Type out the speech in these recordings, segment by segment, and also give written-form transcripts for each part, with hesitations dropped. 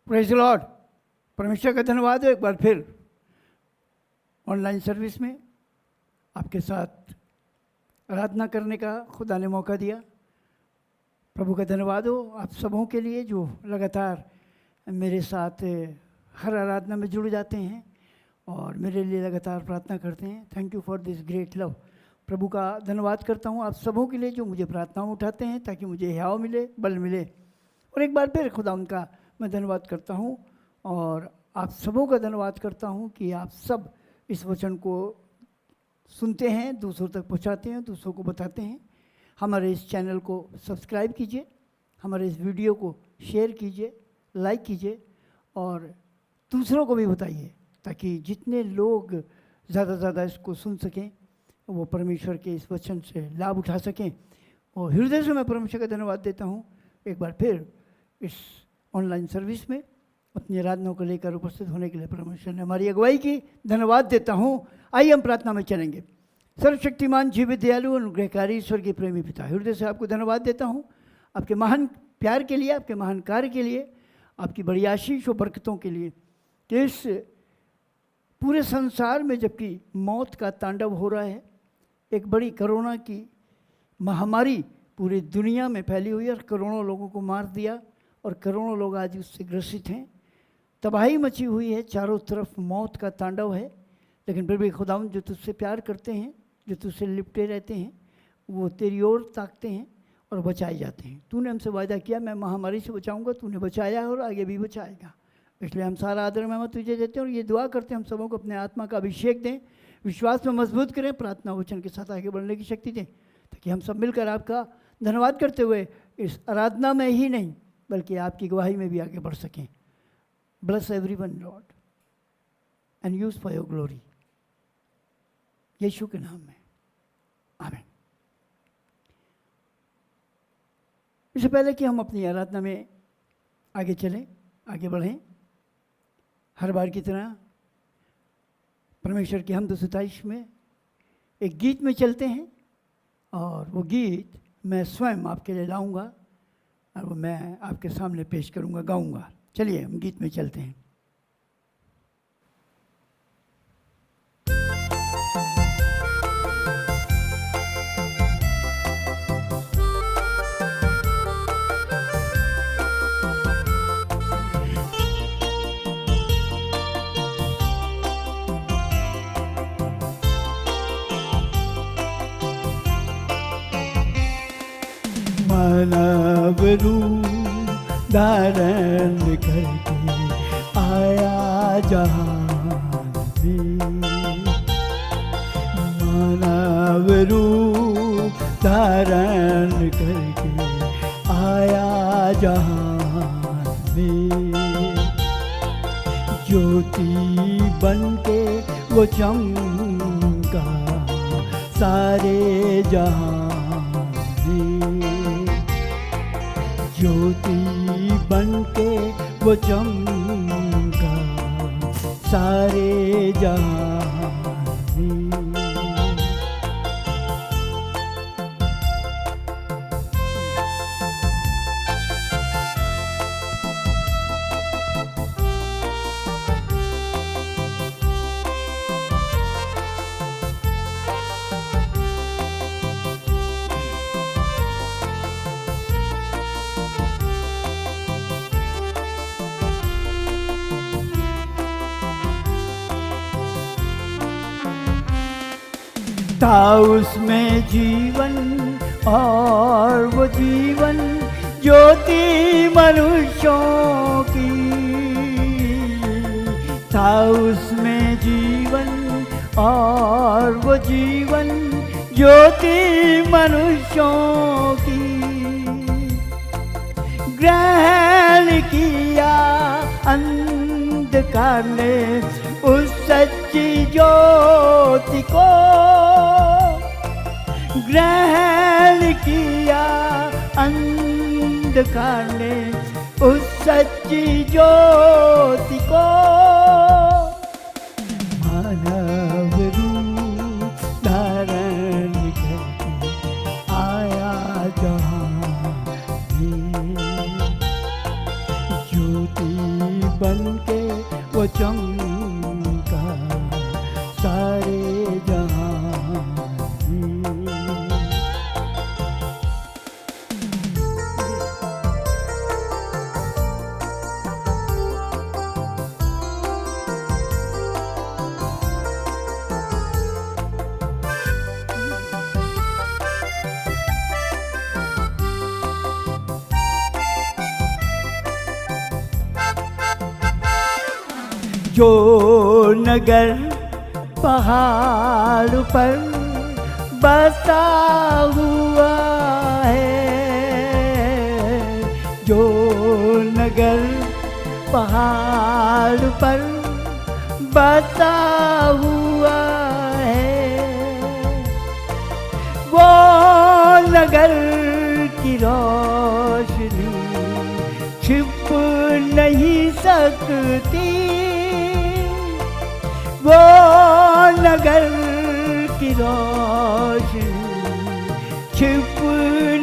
Praise the Lord. परमेश्वर का धन्यवाद है एक बार फिर ऑनलाइन सर्विस में आपके साथ आराधना करने का खुदा ने मौका दिया। प्रभु का धन्यवाद हो आप सबों के लिए जो लगातार मेरे साथ हर आराधना में जुड़ जाते हैं और मेरे लिए लगातार प्रार्थना करते हैं। Thank you for this great love. प्रभु का धन्यवाद करता हूँ आप सबों के लिए जो मुझे प्रार्थनाओं उठाते हैं ताकि मुझे हियाव मिले, बल मिले। और एक बार फिर खुदा उनका मैं धन्यवाद करता हूँ और आप सबों का धन्यवाद करता हूँ कि आप सब इस वचन को सुनते हैं, दूसरों तक पहुँचाते हैं, दूसरों को बताते हैं। हमारे इस चैनल को सब्सक्राइब कीजिए, हमारे इस वीडियो को शेयर कीजिए, लाइक कीजिए और दूसरों को भी बताइए ताकि जितने लोग ज़्यादा से ज़्यादा इसको सुन सकें वो परमेश्वर के इस वचन से लाभ उठा सकें। और हृदय से मैं परमेश्वर का धन्यवाद देता हूँ एक बार फिर इस ऑनलाइन सर्विस में अपनी आराधनाओं को लेकर उपस्थित होने के लिए परमेश्वर ने हमारी अगुवाई की। धन्यवाद देता हूँ। आइए हम प्रार्थना में चलेंगे। सर्वशक्तिमान जीवित दयालु अनुग्रहकारी ईश्वर के प्रेमी पिता, हृदय से आपको धन्यवाद देता हूँ आपके महान प्यार के लिए, आपके महान कार्य के लिए, आपकी बड़ी आशीष और बरकतों के लिए कि इस पूरे संसार में जबकि मौत का तांडव हो रहा है, एक बड़ी कोरोना की महामारी पूरी दुनिया में फैली हुई है और करोड़ों लोगों को मार दिया और करोड़ों लोग आज उससे ग्रसित हैं। तबाही मची हुई है, चारों तरफ मौत का तांडव है, लेकिन फिर भी खुदावंद जो तुझसे प्यार करते हैं, जो तुझसे लिपटे रहते हैं, वो तेरी ओर ताकते हैं और बचाए जाते हैं। तूने हमसे वायदा किया मैं महामारी से बचाऊंगा, तूने बचाया और आगे भी बचाएगा। इसलिए हम सारा आदर महिमा तुझे देते हैं और ये दुआ करते हैं हम सबों को अपने आत्मा का अभिषेक दें, विश्वास में मजबूत करें, प्रार्थना वचन के साथ आगे बढ़ने की शक्ति दें ताकि हम सब मिलकर आपका धन्यवाद करते हुए इस आराधना में ही नहीं बल्कि आपकी गवाही में भी आगे बढ़ सकें। Bless everyone Lord and use for your glory, Yeshu के नाम में आमीन। इससे पहले कि हम अपनी आराधना में आगे चलें, आगे बढ़ें, हर बार की तरह परमेश्वर की हमद सताइश में एक गीत में चलते हैं और वो गीत मैं स्वयं आपके लिए लाऊंगा और वो मैं आपके सामने पेश करूंगा, गाऊंगा। चलिए हम गीत में चलते हैं। मानव रूप धारण करके आया जहान में, मानव रूप धारण करके आया जहान में, ज्योति बनके वो चमका सारे जहान में, ज्योति बनके वो चमका सारे जहां में। था उसमें जीवन और वो जीवन ज्योति मनुष्यों की, था उसमें जीवन और वो जीवन ज्योति मनुष्यों की, ग्रहण किया अंधकार ने उस सच्ची ज्योति को, ग्रहण किया अंधकार ने उस सच्ची ज्योति को, मानव रूप धारण करके आया जहां में, ज्योति बनके वो चमका सारे जहां में। जो नगर पहाड़ पर बसा हुआ है, जो नगर पहाड़ पर बसा हुआ है, वो नगर की रोशनी छिप नहीं सकती, वो नगर की रोशनी छिप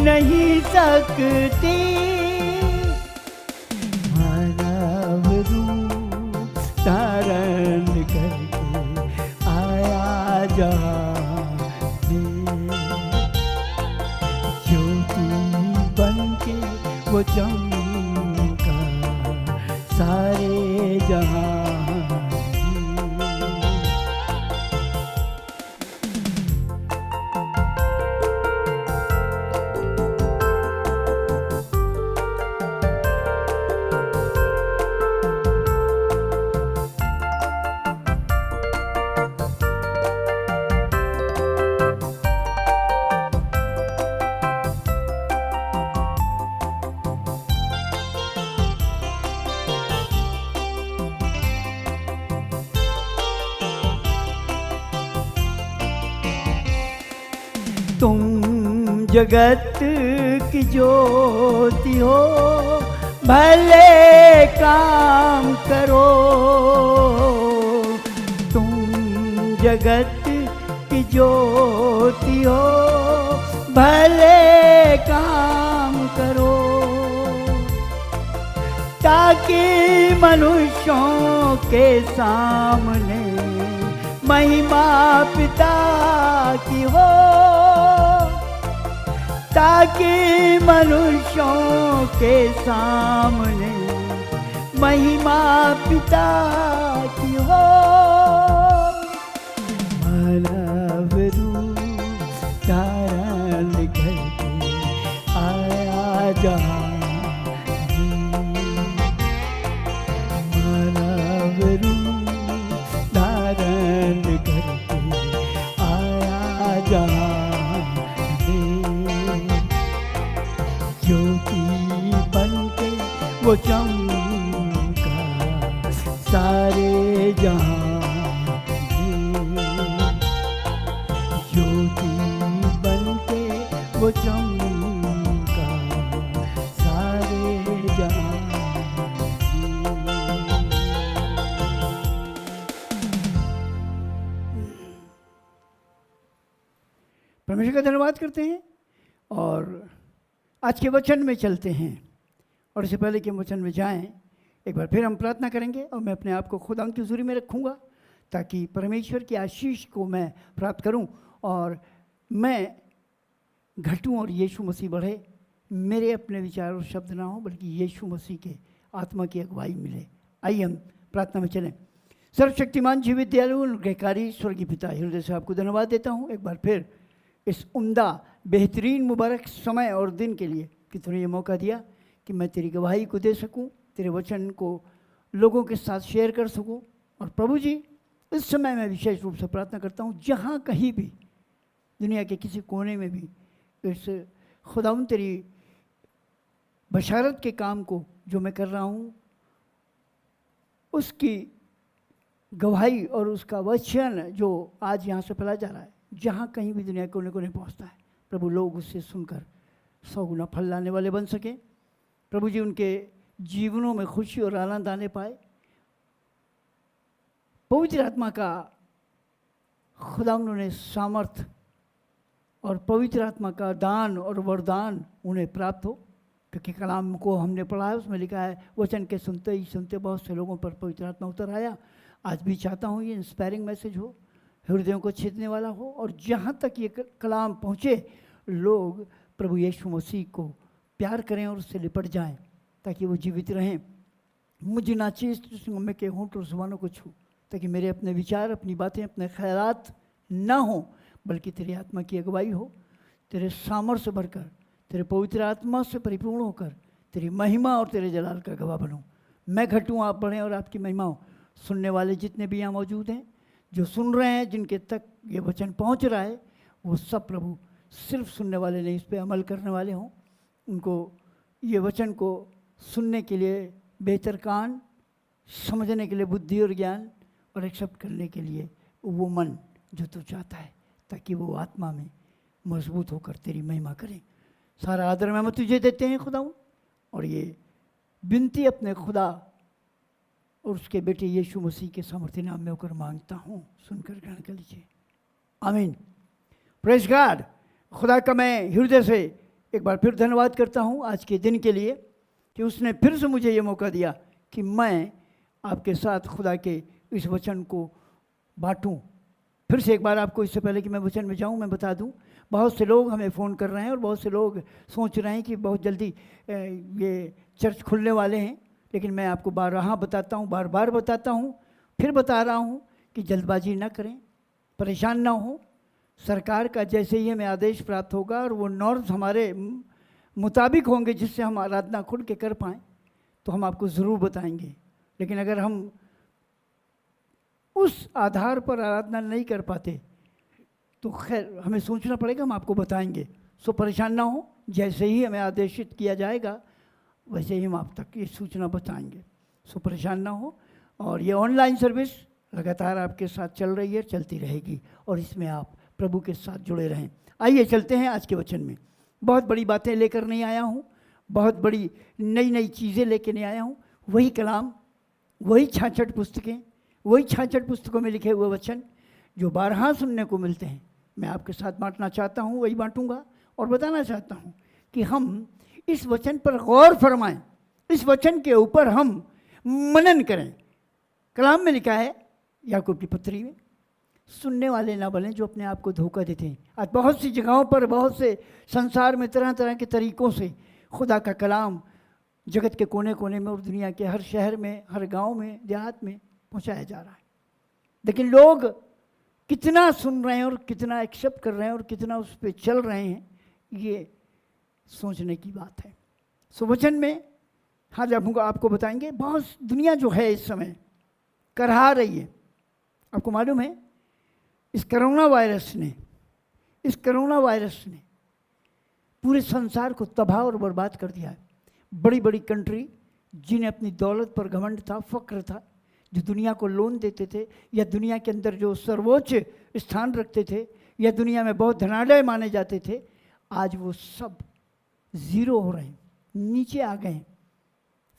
नहीं सकती। मानव रूप धारण करके आया जहां में, ज्योति बनके वो चमका सारे जहां। तुम जगत की ज्योति हो, भले काम करो, तुम जगत की ज्योति हो, भले काम करो, ताकि मनुष्यों के सामने महिमा पिता की हो, ताकि मनुष्यों के सामने महिमा पिता की हो। मानव रूप धारण करके आया जहां में, मानव रूप धारण करके आया जहां में, ज्योति बनके वो चमका सारे जहां में, ज्योति बनके वो चमका सारे जहां में। परमेश्वर का धन्यवाद करते हैं और आज के वचन में चलते हैं। और इससे पहले कि हम वचन में जाएं, एक बार फिर हम प्रार्थना करेंगे और मैं अपने आप को खुदा की हुजूरी में रखूँगा ताकि परमेश्वर की आशीष को मैं प्राप्त करूं और मैं घटूं और यीशु मसीह बढ़े। मेरे अपने विचार और शब्द ना हो बल्कि यीशु मसीह के आत्मा की अगुवाई मिले। आइए हम प्रार्थना में चलें। सर्वशक्तिमान जीवित दयालु अनुग्रहकारी स्वर्गीय पिता, हृदय से आपको धन्यवाद देता हूँ एक बार फिर इस उम्दा बेहतरीन मुबारक समय और दिन के लिए कि तूने ये मौका दिया कि मैं तेरी गवाही को दे सकूं, तेरे वचन को लोगों के साथ शेयर कर सकूं। और प्रभु जी, इस समय मैं विशेष रूप से प्रार्थना करता हूं, जहां कहीं भी दुनिया के किसी कोने में भी इस खुदाउन तेरी बशारत के काम को जो मैं कर रहा हूं उसकी गवाही और उसका वचन जो आज यहाँ से फैला जा रहा है, जहाँ कहीं भी दुनिया के कोने कोने पहुँचता है, प्रभु लोग उससे सुनकर 100 गुना फल लाने वाले बन सके। प्रभु जी, उनके जीवनों में खुशी और आनंद आने पाए। पवित्र आत्मा का खुदा उन्होंने सामर्थ और पवित्र आत्मा का दान और वरदान उन्हें प्राप्त हो, क्योंकि कलाम को हमने पढ़ा है, उसमें लिखा है वचन के सुनते ही सुनते बहुत से लोगों पर पवित्र आत्मा उतर आया। आज भी चाहता हूँ ये इंस्पायरिंग मैसेज हो, हृदयों को छेदने वाला हो, और जहाँ तक ये कलाम पहुँचे लोग प्रभु यीशु मसीह को प्यार करें और उससे लिपट जाएं, ताकि वो जीवित रहें। मुझे नाचीज में के होंठ और जुबानों को छू, ताकि मेरे अपने विचार, अपनी बातें, अपने ख्यालात ना हो, बल्कि तेरी आत्मा की अगुवाई हो। तेरे सामर्थ्य भरकर, तेरे पवित्र आत्मा से परिपूर्ण होकर तेरी महिमा और तेरे जलाल का गवाह बनूं। मैं घटूं, आप बढ़ें और आपकी महिमा हो। सुनने वाले जितने भी यहाँ मौजूद हैं, जो सुन रहे हैं, जिनके तक ये वचन पहुँच रहा है, वो सब प्रभु सिर्फ सुनने वाले नहीं, इस पर अमल करने वाले हों। उनको ये वचन को सुनने के लिए बेहतर कान, समझने के लिए बुद्धि और ज्ञान, और एक्सेप्ट करने के लिए वो मन जो तू चाहता है, ताकि वो आत्मा में मजबूत होकर तेरी महिमा करें। सारा आदर में तुझे देते हैं खुदा, और ये विनती अपने खुदा और उसके बेटे यीशु मसीह के सामर्थ्य नाम में होकर मांगता हूँ, सुनकर ग्रहण कर लीजिए। आमीन। Praise God. खुदा का मैं हृदय से एक बार फिर धन्यवाद करता हूँ आज के दिन के लिए, कि उसने फिर से मुझे ये मौका दिया कि मैं आपके साथ खुदा के इस वचन को बांटूं। फिर से एक बार आपको, इससे पहले कि मैं वचन में जाऊं, मैं बता दूं, बहुत से लोग हमें फ़ोन कर रहे हैं और बहुत से लोग सोच रहे हैं कि बहुत जल्दी ये चर्च खुलने वाले हैं। लेकिन मैं आपको बार बताता हूँ, बार बार बताता हूँ, फिर बता रहा हूँ कि जल्दबाजी ना करें, परेशान ना हो। सरकार का जैसे ही हमें आदेश प्राप्त होगा और वो नॉर्म्स हमारे मुताबिक होंगे जिससे हम आराधना खुल के कर पाएँ, तो हम आपको ज़रूर बताएंगे। लेकिन अगर हम उस आधार पर आराधना नहीं कर पाते तो खैर हमें सोचना पड़ेगा, हम आपको बताएंगे। सो परेशान ना हो, जैसे ही हमें आदेशित किया जाएगा वैसे ही हम आप तक ये सूचना बताएंगे। सो परेशान ना हो। और ये ऑनलाइन सर्विस लगातार आपके साथ चल रही है, चलती रहेगी, और इसमें आप प्रभु के साथ जुड़े रहें। आइए चलते हैं आज के वचन में। बहुत बड़ी बातें लेकर नहीं आया हूँ, बहुत बड़ी नई नई चीज़ें लेकर नहीं आया हूँ। वही कलाम, वही 66 पुस्तकें, वही 66 पुस्तकों में लिखे हुए वचन जो बारहा सुनने को मिलते हैं, मैं आपके साथ बांटना चाहता हूँ, वही बांटूंगा। और बताना चाहता हूँ कि हम इस वचन पर गौर फरमाएं, इस वचन के ऊपर हम मनन करें। कलाम में लिखा है याकूब की पत्री में, सुनने वाले ना बने जो अपने आप को धोखा देते हैं। आज बहुत सी जगहों पर, बहुत से संसार में तरह तरह के तरीक़ों से खुदा का कलाम जगत के कोने कोने में और दुनिया के हर शहर में, हर गांव में, देहात में पहुंचाया जा रहा है। लेकिन लोग कितना सुन रहे हैं और कितना एक्सेप्ट कर रहे हैं और कितना उस पर चल रहे हैं, ये सोचने की बात है। सो वचन में हाँ जब आपको बताएंगे, बहुत दुनिया जो है इस समय करहा रही है। आपको मालूम है इस कोरोना वायरस ने पूरे संसार को तबाह और बर्बाद कर दिया है। बड़ी बड़ी कंट्री जिन्हें अपनी दौलत पर घमंड था, फ़क्र था, जो दुनिया को लोन देते थे या दुनिया के अंदर जो सर्वोच्च स्थान रखते थे या दुनिया में बहुत धनाढ़ माने जाते थे, आज वो सब ज़ीरो हो रहे हैं, नीचे आ गए हैं।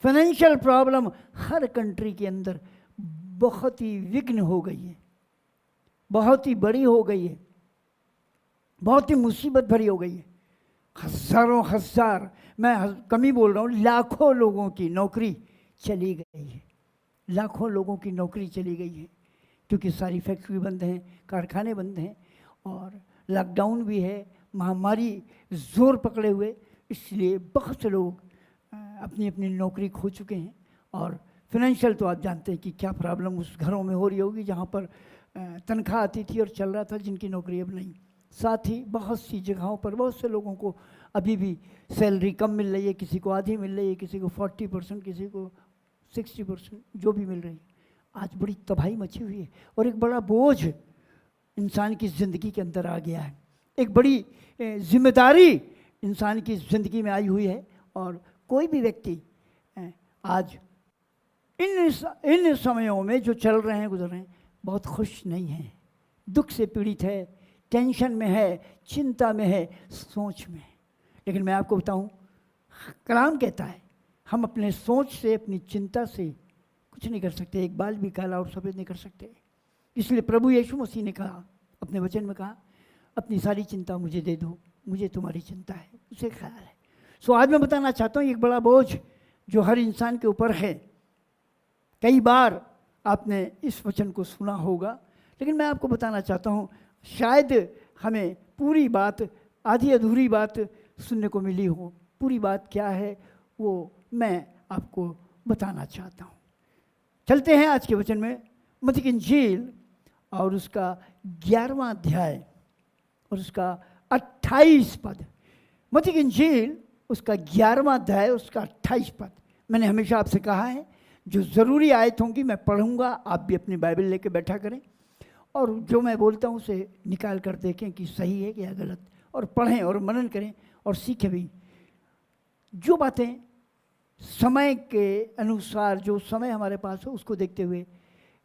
फाइनेंशियल प्रॉब्लम हर कंट्री के अंदर बहुत ही विघ्न हो गई है, बहुत ही बड़ी हो गई है, बहुत ही मुसीबत भरी हो गई है। हज़ारों हज़ार, मैं कम ही बोल रहा हूँ, लाखों लोगों की नौकरी चली गई है, लाखों लोगों की नौकरी चली गई है, क्योंकि सारी फैक्ट्री बंद हैं, कारखाने बंद हैं, और लॉकडाउन भी है, महामारी जोर पकड़े हुए, इसलिए बहुत से लोग अपनी अपनी नौकरी खो चुके हैं। और फाइनेंशियल तो आप जानते हैं कि क्या प्रॉब्लम उस घरों में हो रही होगी जहाँ पर तनख्वाह आती थी और चल रहा था, जिनकी नौकरी अब नहीं। साथ ही बहुत सी जगहों पर बहुत से लोगों को अभी भी सैलरी कम मिल रही है, किसी को आधी मिल रही है, किसी को 40%, किसी को 60%, जो भी मिल रही है। आज बड़ी तबाही मची हुई है और एक बड़ा बोझ इंसान की ज़िंदगी के अंदर आ गया है, एक बड़ी जिम्मेदारी इंसान की ज़िंदगी में आई हुई है। और कोई भी व्यक्ति आज इन समयों में जो चल रहे हैं, गुजर रहे हैं, बहुत खुश नहीं है, दुख से पीड़ित है, टेंशन में है, चिंता में है, सोच में है। लेकिन मैं आपको बताऊं, कलाम कहता है हम अपने सोच से, अपनी चिंता से कुछ नहीं कर सकते, एक बाल भी काला और सफ़ेद नहीं कर सकते। इसलिए प्रभु यीशु मसीह ने कहा, अपने वचन में कहा, अपनी सारी चिंता मुझे दे दो, मुझे तुम्हारी चिंता है, उसे ख्याल है। सो आज मैं बताना चाहता हूँ एक बड़ा बोझ जो हर इंसान के ऊपर है। कई बार आपने इस वचन को सुना होगा, लेकिन मैं आपको बताना चाहता हूँ शायद हमें पूरी बात, आधी अधूरी बात सुनने को मिली हो। पूरी बात क्या है वो मैं आपको बताना चाहता हूँ। चलते हैं आज के वचन में, मत्ती की इंजील और उसका 11वां अध्याय और उसका 28 पद। मत्ती की इंजील उसका 11वां अध्याय उसका 28 पद। मैंने हमेशा आपसे कहा है जो ज़रूरी आयत होंगी मैं पढ़ूंगा, आप भी अपनी बाइबल लेके बैठा करें और जो मैं बोलता हूँ उसे निकाल कर देखें कि सही है या गलत, और पढ़ें और मनन करें और सीखें भी। जो बातें समय के अनुसार, जो समय हमारे पास हो उसको देखते हुए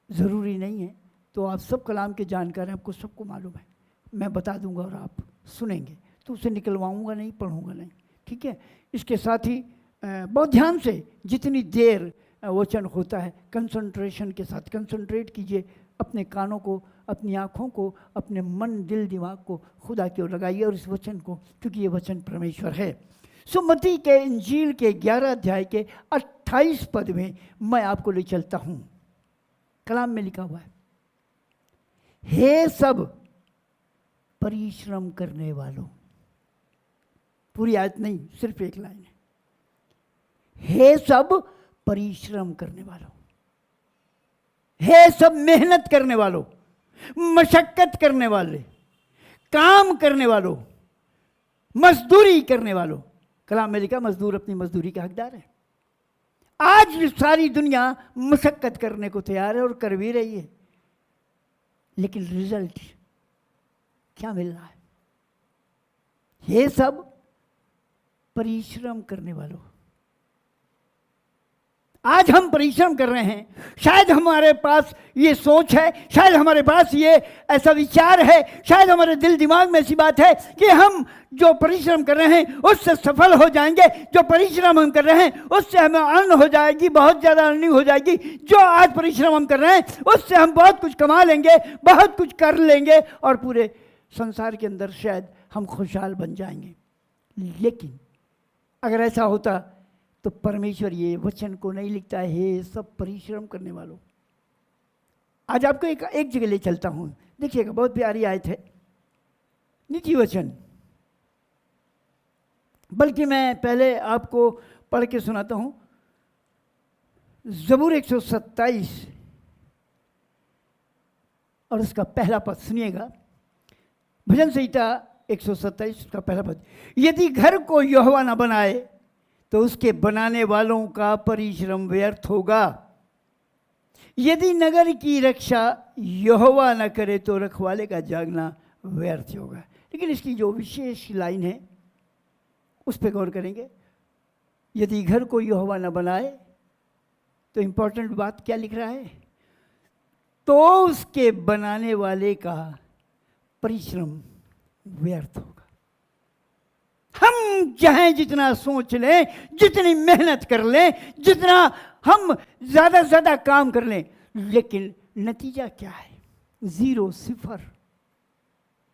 ज़रूरी नहीं है, तो आप सब कलाम के जानकार हैं, आपको सबको मालूम है। मैं बता दूंगा और आप सुनेंगे, तो उसे निकलवाऊंगा नहीं, पढ़ूंगा नहीं, ठीक है। इसके साथ ही बहुत ध्यान से जितनी देर वचन होता है कंसंट्रेशन के साथ कंसंट्रेट कीजिए, अपने कानों को, अपनी आँखों को, अपने मन दिल दिमाग को खुदा की ओर लगाइए और इस वचन को, क्योंकि ये वचन परमेश्वर है। सो मत्ती के इंजील के 11 अध्याय के 28 पद में मैं आपको ले चलता हूँ। कलाम में लिखा हुआ है, हे सब परिश्रम करने वालों। पूरी आयत नहीं, सिर्फ एक लाइन है, हे सब परिश्रम करने वालों, हे सब मेहनत करने वालों, मशक्कत करने वाले, काम करने वालों, मजदूरी करने वालों। कलाम में लिखा मजदूर अपनी मजदूरी का हकदार है। आज सारी दुनिया मशक्कत करने को तैयार है और कर भी रही है, लेकिन रिजल्ट क्या मिल रहा है? ये सब परिश्रम करने वालों। आज हम परिश्रम कर रहे हैं, शायद हमारे पास ये सोच है, शायद हमारे पास ये ऐसा विचार है, शायद हमारे दिल दिमाग में ऐसी बात है कि हम जो परिश्रम कर रहे हैं उससे सफल हो जाएंगे। जो परिश्रम हम कर रहे हैं उससे हमें अर्न हो जाएगी, बहुत ज़्यादा अर्निंग हो जाएगी। जो आज परिश्रम हम कर रहे हैं उससे हम बहुत कुछ कमा लेंगे, बहुत कुछ कर लेंगे और पूरे संसार के अंदर शायद हम खुशहाल बन जाएंगे। लेकिन अगर ऐसा होता तो परमेश्वर ये वचन को नहीं लिखता है, हे सब परिश्रम करने वालों। आज आपको एक जगह ले चलता हूं, देखिएगा, बहुत प्यारी आयत है, नीति वचन। बल्कि मैं पहले आपको पढ़ के सुनाता हूं, ज़बूर 127 और उसका पहला पद सुनिएगा। भजन संहिता 127 का पहला पद, यदि घर को यहोवा न बनाए तो उसके बनाने वालों का परिश्रम व्यर्थ होगा। यदि नगर की रक्षा यहोवा न करे तो रखवाले का जागना व्यर्थ होगा। लेकिन इसकी जो विशेष लाइन है उस पर गौर करेंगे। यदि घर को यहोवा न बनाए, तो इंपॉर्टेंट बात क्या लिख रहा है? तो उसके बनाने वाले का परिश्रम व्यर्थ होगा। हम चाहे जितना सोच लें, जितनी मेहनत कर लें, जितना हम ज़्यादा से ज़्यादा काम कर लें, लेकिन नतीजा क्या है? ज़ीरो, सिफर।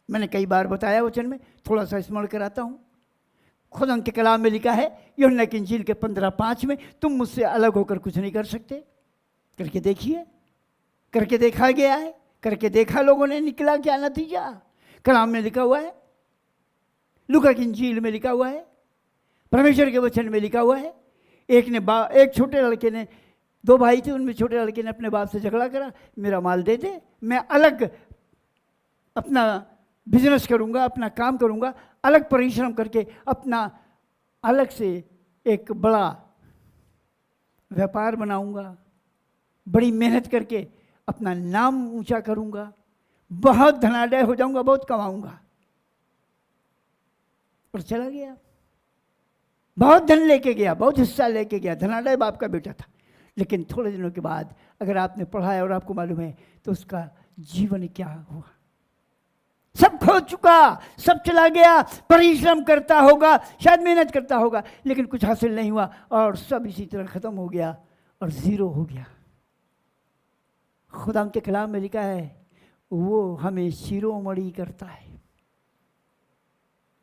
मैंने कई बार बताया वचन में, थोड़ा सा स्मरण कराता हूँ। खुदा के कलाम में लिखा है यूहन्ना की इंजील के 15:5 में, तुम मुझसे अलग होकर कुछ नहीं कर सकते। करके देखिए, करके देखा गया है, करके देखा लोगों ने, निकला क्या नतीजा? कलाम में लिखा हुआ है, लूका की इंजील में लिखा हुआ है, परमेश्वर के वचन में लिखा हुआ है। एक छोटे लड़के ने, 2 भाई थे, उनमें छोटे लड़के ने अपने बाप से झगड़ा करा, मेरा माल दे दे, मैं अलग अपना बिजनेस करूंगा, अपना काम करूंगा, अलग परिश्रम करके अपना अलग से एक बड़ा व्यापार बनाऊंगा, बड़ी मेहनत करके अपना नाम ऊंचा करूंगा, बहुत धनाढ्य हो जाऊंगा, बहुत कमाऊंगा। और चला गया, बहुत धन लेके गया, बहुत हिस्सा लेके गया, धनाढ्य बाप का बेटा था। लेकिन थोड़े दिनों के बाद अगर आपने पढ़ा है और आपको मालूम है तो उसका जीवन क्या हुआ? सब खो चुका, सब चला गया। परिश्रम करता होगा, शायद मेहनत करता होगा, लेकिन कुछ हासिल नहीं हुआ और सब इसी तरह खत्म हो गया और ज़ीरो हो गया। खुदा के कलाम में लिखा है, वो हमें शिरोमणि करता है,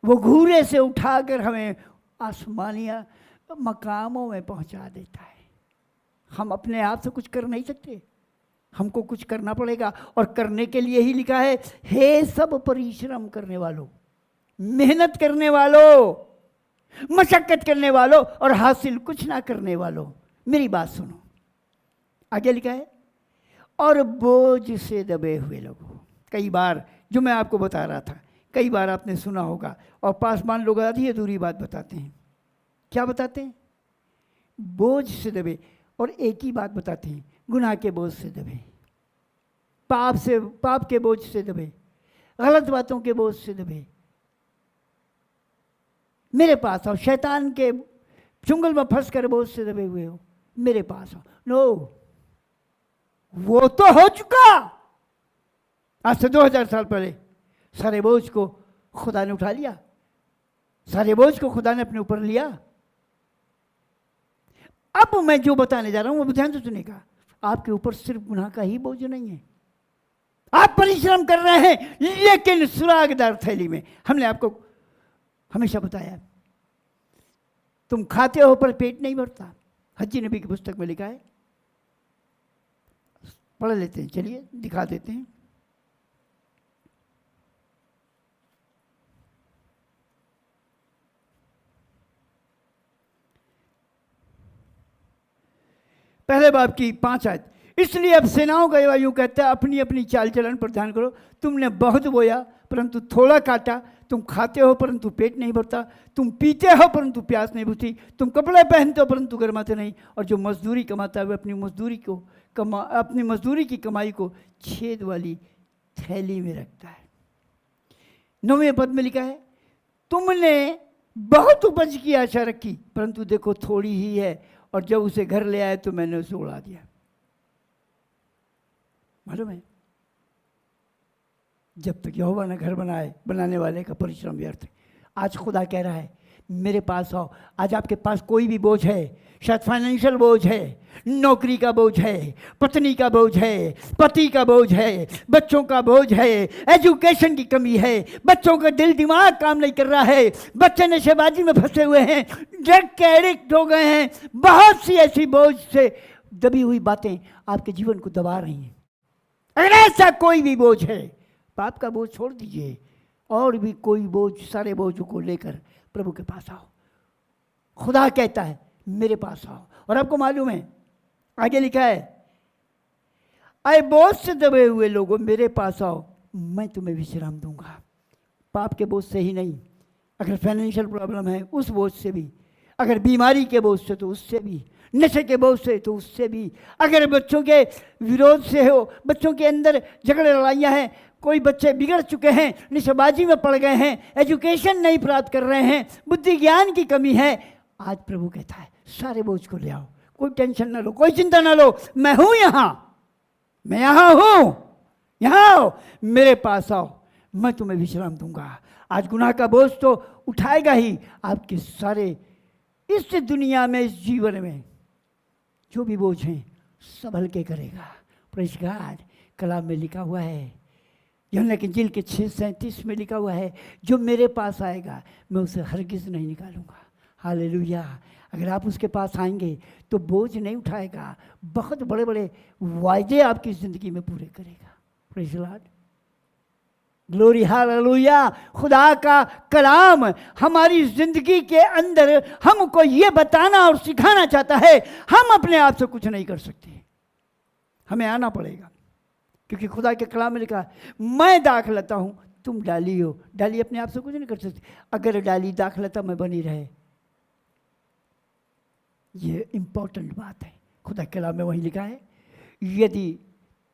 वो घूरे से उठाकर हमें आसमानिया मकामों में पहुंचा देता है। हम अपने आप से कुछ कर नहीं सकते, हमको कुछ करना पड़ेगा। और करने के लिए ही लिखा है, हे सब परिश्रम करने वालों, मेहनत करने वालों, मशक्कत करने वालों और हासिल कुछ ना करने वालों, मेरी बात सुनो। आगे लिखा है, और बोझ से दबे हुए लोगों। कई बार जो मैं आपको बता रहा था, कई बार आपने सुना होगा, और पासवान लोग आधी अधूरी बात बताते हैं। क्या बताते हैं? बोझ से दबे, और एक ही बात बताते हैं, गुनाह के बोझ से दबे, पाप के बोझ से दबे, गलत बातों के बोझ से दबे। मेरे पास आओ, शैतान के चुंगल में फंस कर बोझ से दबे हुए हो, मेरे पास आओ। नो, वो तो हो चुका। आज से 2000 साल पहले सारे बोझ को खुदा ने उठा लिया, सारे बोझ को खुदा ने अपने ऊपर लिया। अब मैं जो बताने जा रहा हूं वो ध्यान से सुनेगा। आपके ऊपर सिर्फ गुनाह का ही बोझ नहीं है। आप परिश्रम कर रहे हैं, लेकिन सुरागदार थैली में। हमने आपको हमेशा बताया, तुम खाते हो पर पेट नहीं भरता। हज्जी नबी की पुस्तक में लिखा है, पढ़ लेते हैं, चलिए दिखा देते हैं। पहले बाब की 5 आयत। इसलिए अब सेनाओं का यूं कहता है, अपनी अपनी चाल चलन पर ध्यान करो। तुमने बहुत बोया परंतु थोड़ा काटा, तुम खाते हो परंतु पेट नहीं भरता, तुम पीते हो परंतु प्यास नहीं बुझती, तुम कपड़े पहनते हो परंतु गर्माते नहीं, और जो मजदूरी कमाता है वह अपनी मजदूरी की कमाई को छेद वाली थैली में रखता है। 9वें पद में लिखा है, तुमने बहुत उपज की आशा रखी परंतु देखो थोड़ी ही है, और जब उसे घर ले आए तो मैंने उसे उड़ा दिया। मालूम है, जब तक यहोवा ने घर बनाए, बनाने वाले का परिश्रम व्यर्थ है। आज खुदा कह रहा है, मेरे पास आओ। आज आपके पास कोई भी बोझ है, शायद फाइनेंशियल बोझ है, नौकरी का बोझ है, पत्नी का बोझ है, पति का बोझ है, बच्चों का बोझ है, एजुकेशन की कमी है, बच्चों का दिल दिमाग काम नहीं कर रहा है, बच्चे नशेबाजी में फंसे हुए हैं, ड्रग के एडिक्ट हो गए हैं, बहुत सी ऐसी बोझ से दबी हुई बातें आपके जीवन को दबा रही हैं। अगर ऐसा कोई भी बोझ है, पाप का बोझ छोड़ दीजिए, और भी कोई बोझ, सारे बोझों को लेकर प्रभु के पास आओ। खुदा कहता है, मेरे पास आओ। और आपको मालूम है, आगे लिखा है, आए बोझ से दबे हुए लोगों, मेरे पास आओ, मैं तुम्हें विश्राम दूंगा। पाप के बोझ से ही नहीं, अगर फाइनेंशियल प्रॉब्लम है उस बोझ से भी, अगर बीमारी के बोझ से तो उससे भी, नशे के बोझ से तो उससे भी, अगर बच्चों के विरोध से हो, बच्चों के अंदर झगड़े लड़ाइयाँ हैं, कोई बच्चे बिगड़ चुके हैं, नशेबाजी में पड़ गए हैं, एजुकेशन नहीं प्राप्त कर रहे हैं, बुद्धि ज्ञान की कमी है, आज प्रभु कहता है सारे बोझ को ले आओ, कोई टेंशन ना लो, कोई चिंता ना लो, मैं हूं यहाँ, मैं यहाँ हूं, यहाँ आओ, मेरे पास आओ, मैं तुम्हें विश्राम दूंगा। आज गुनाह का बोझ तो उठाएगा ही, आपके सारे इस दुनिया में, इस जीवन में जो भी बोझ हैं सब हल्के करेगा। Praise God. कलाम में लिखा हुआ है, यूहन्ना की इंजील के 6:37 में लिखा हुआ है, जो मेरे पास आएगा मैं उसे हरगिज़ नहीं निकालूंगा। हालेलुया। अगर आप उसके पास आएंगे तो बोझ नहीं उठाएगा, बहुत बड़े बड़े वायदे आपकी ज़िंदगी में पूरे करेगा। Praise Lord, glory, hallelujah. खुदा का कलाम हमारी ज़िंदगी के अंदर हमको ये बताना और सिखाना चाहता है, हम अपने आप से कुछ नहीं कर सकते, हमें आना पड़ेगा। क्योंकि खुदा के कलाम में लिखा, मैं दाखलता हूँ, तुम डाली हो। डाली अपने आप से कुछ नहीं कर सकती। अगर डाली दाखलता में बनी रहे, ये इंपॉर्टेंट बात है। खुदा के कलाम में वही लिखा है, यदि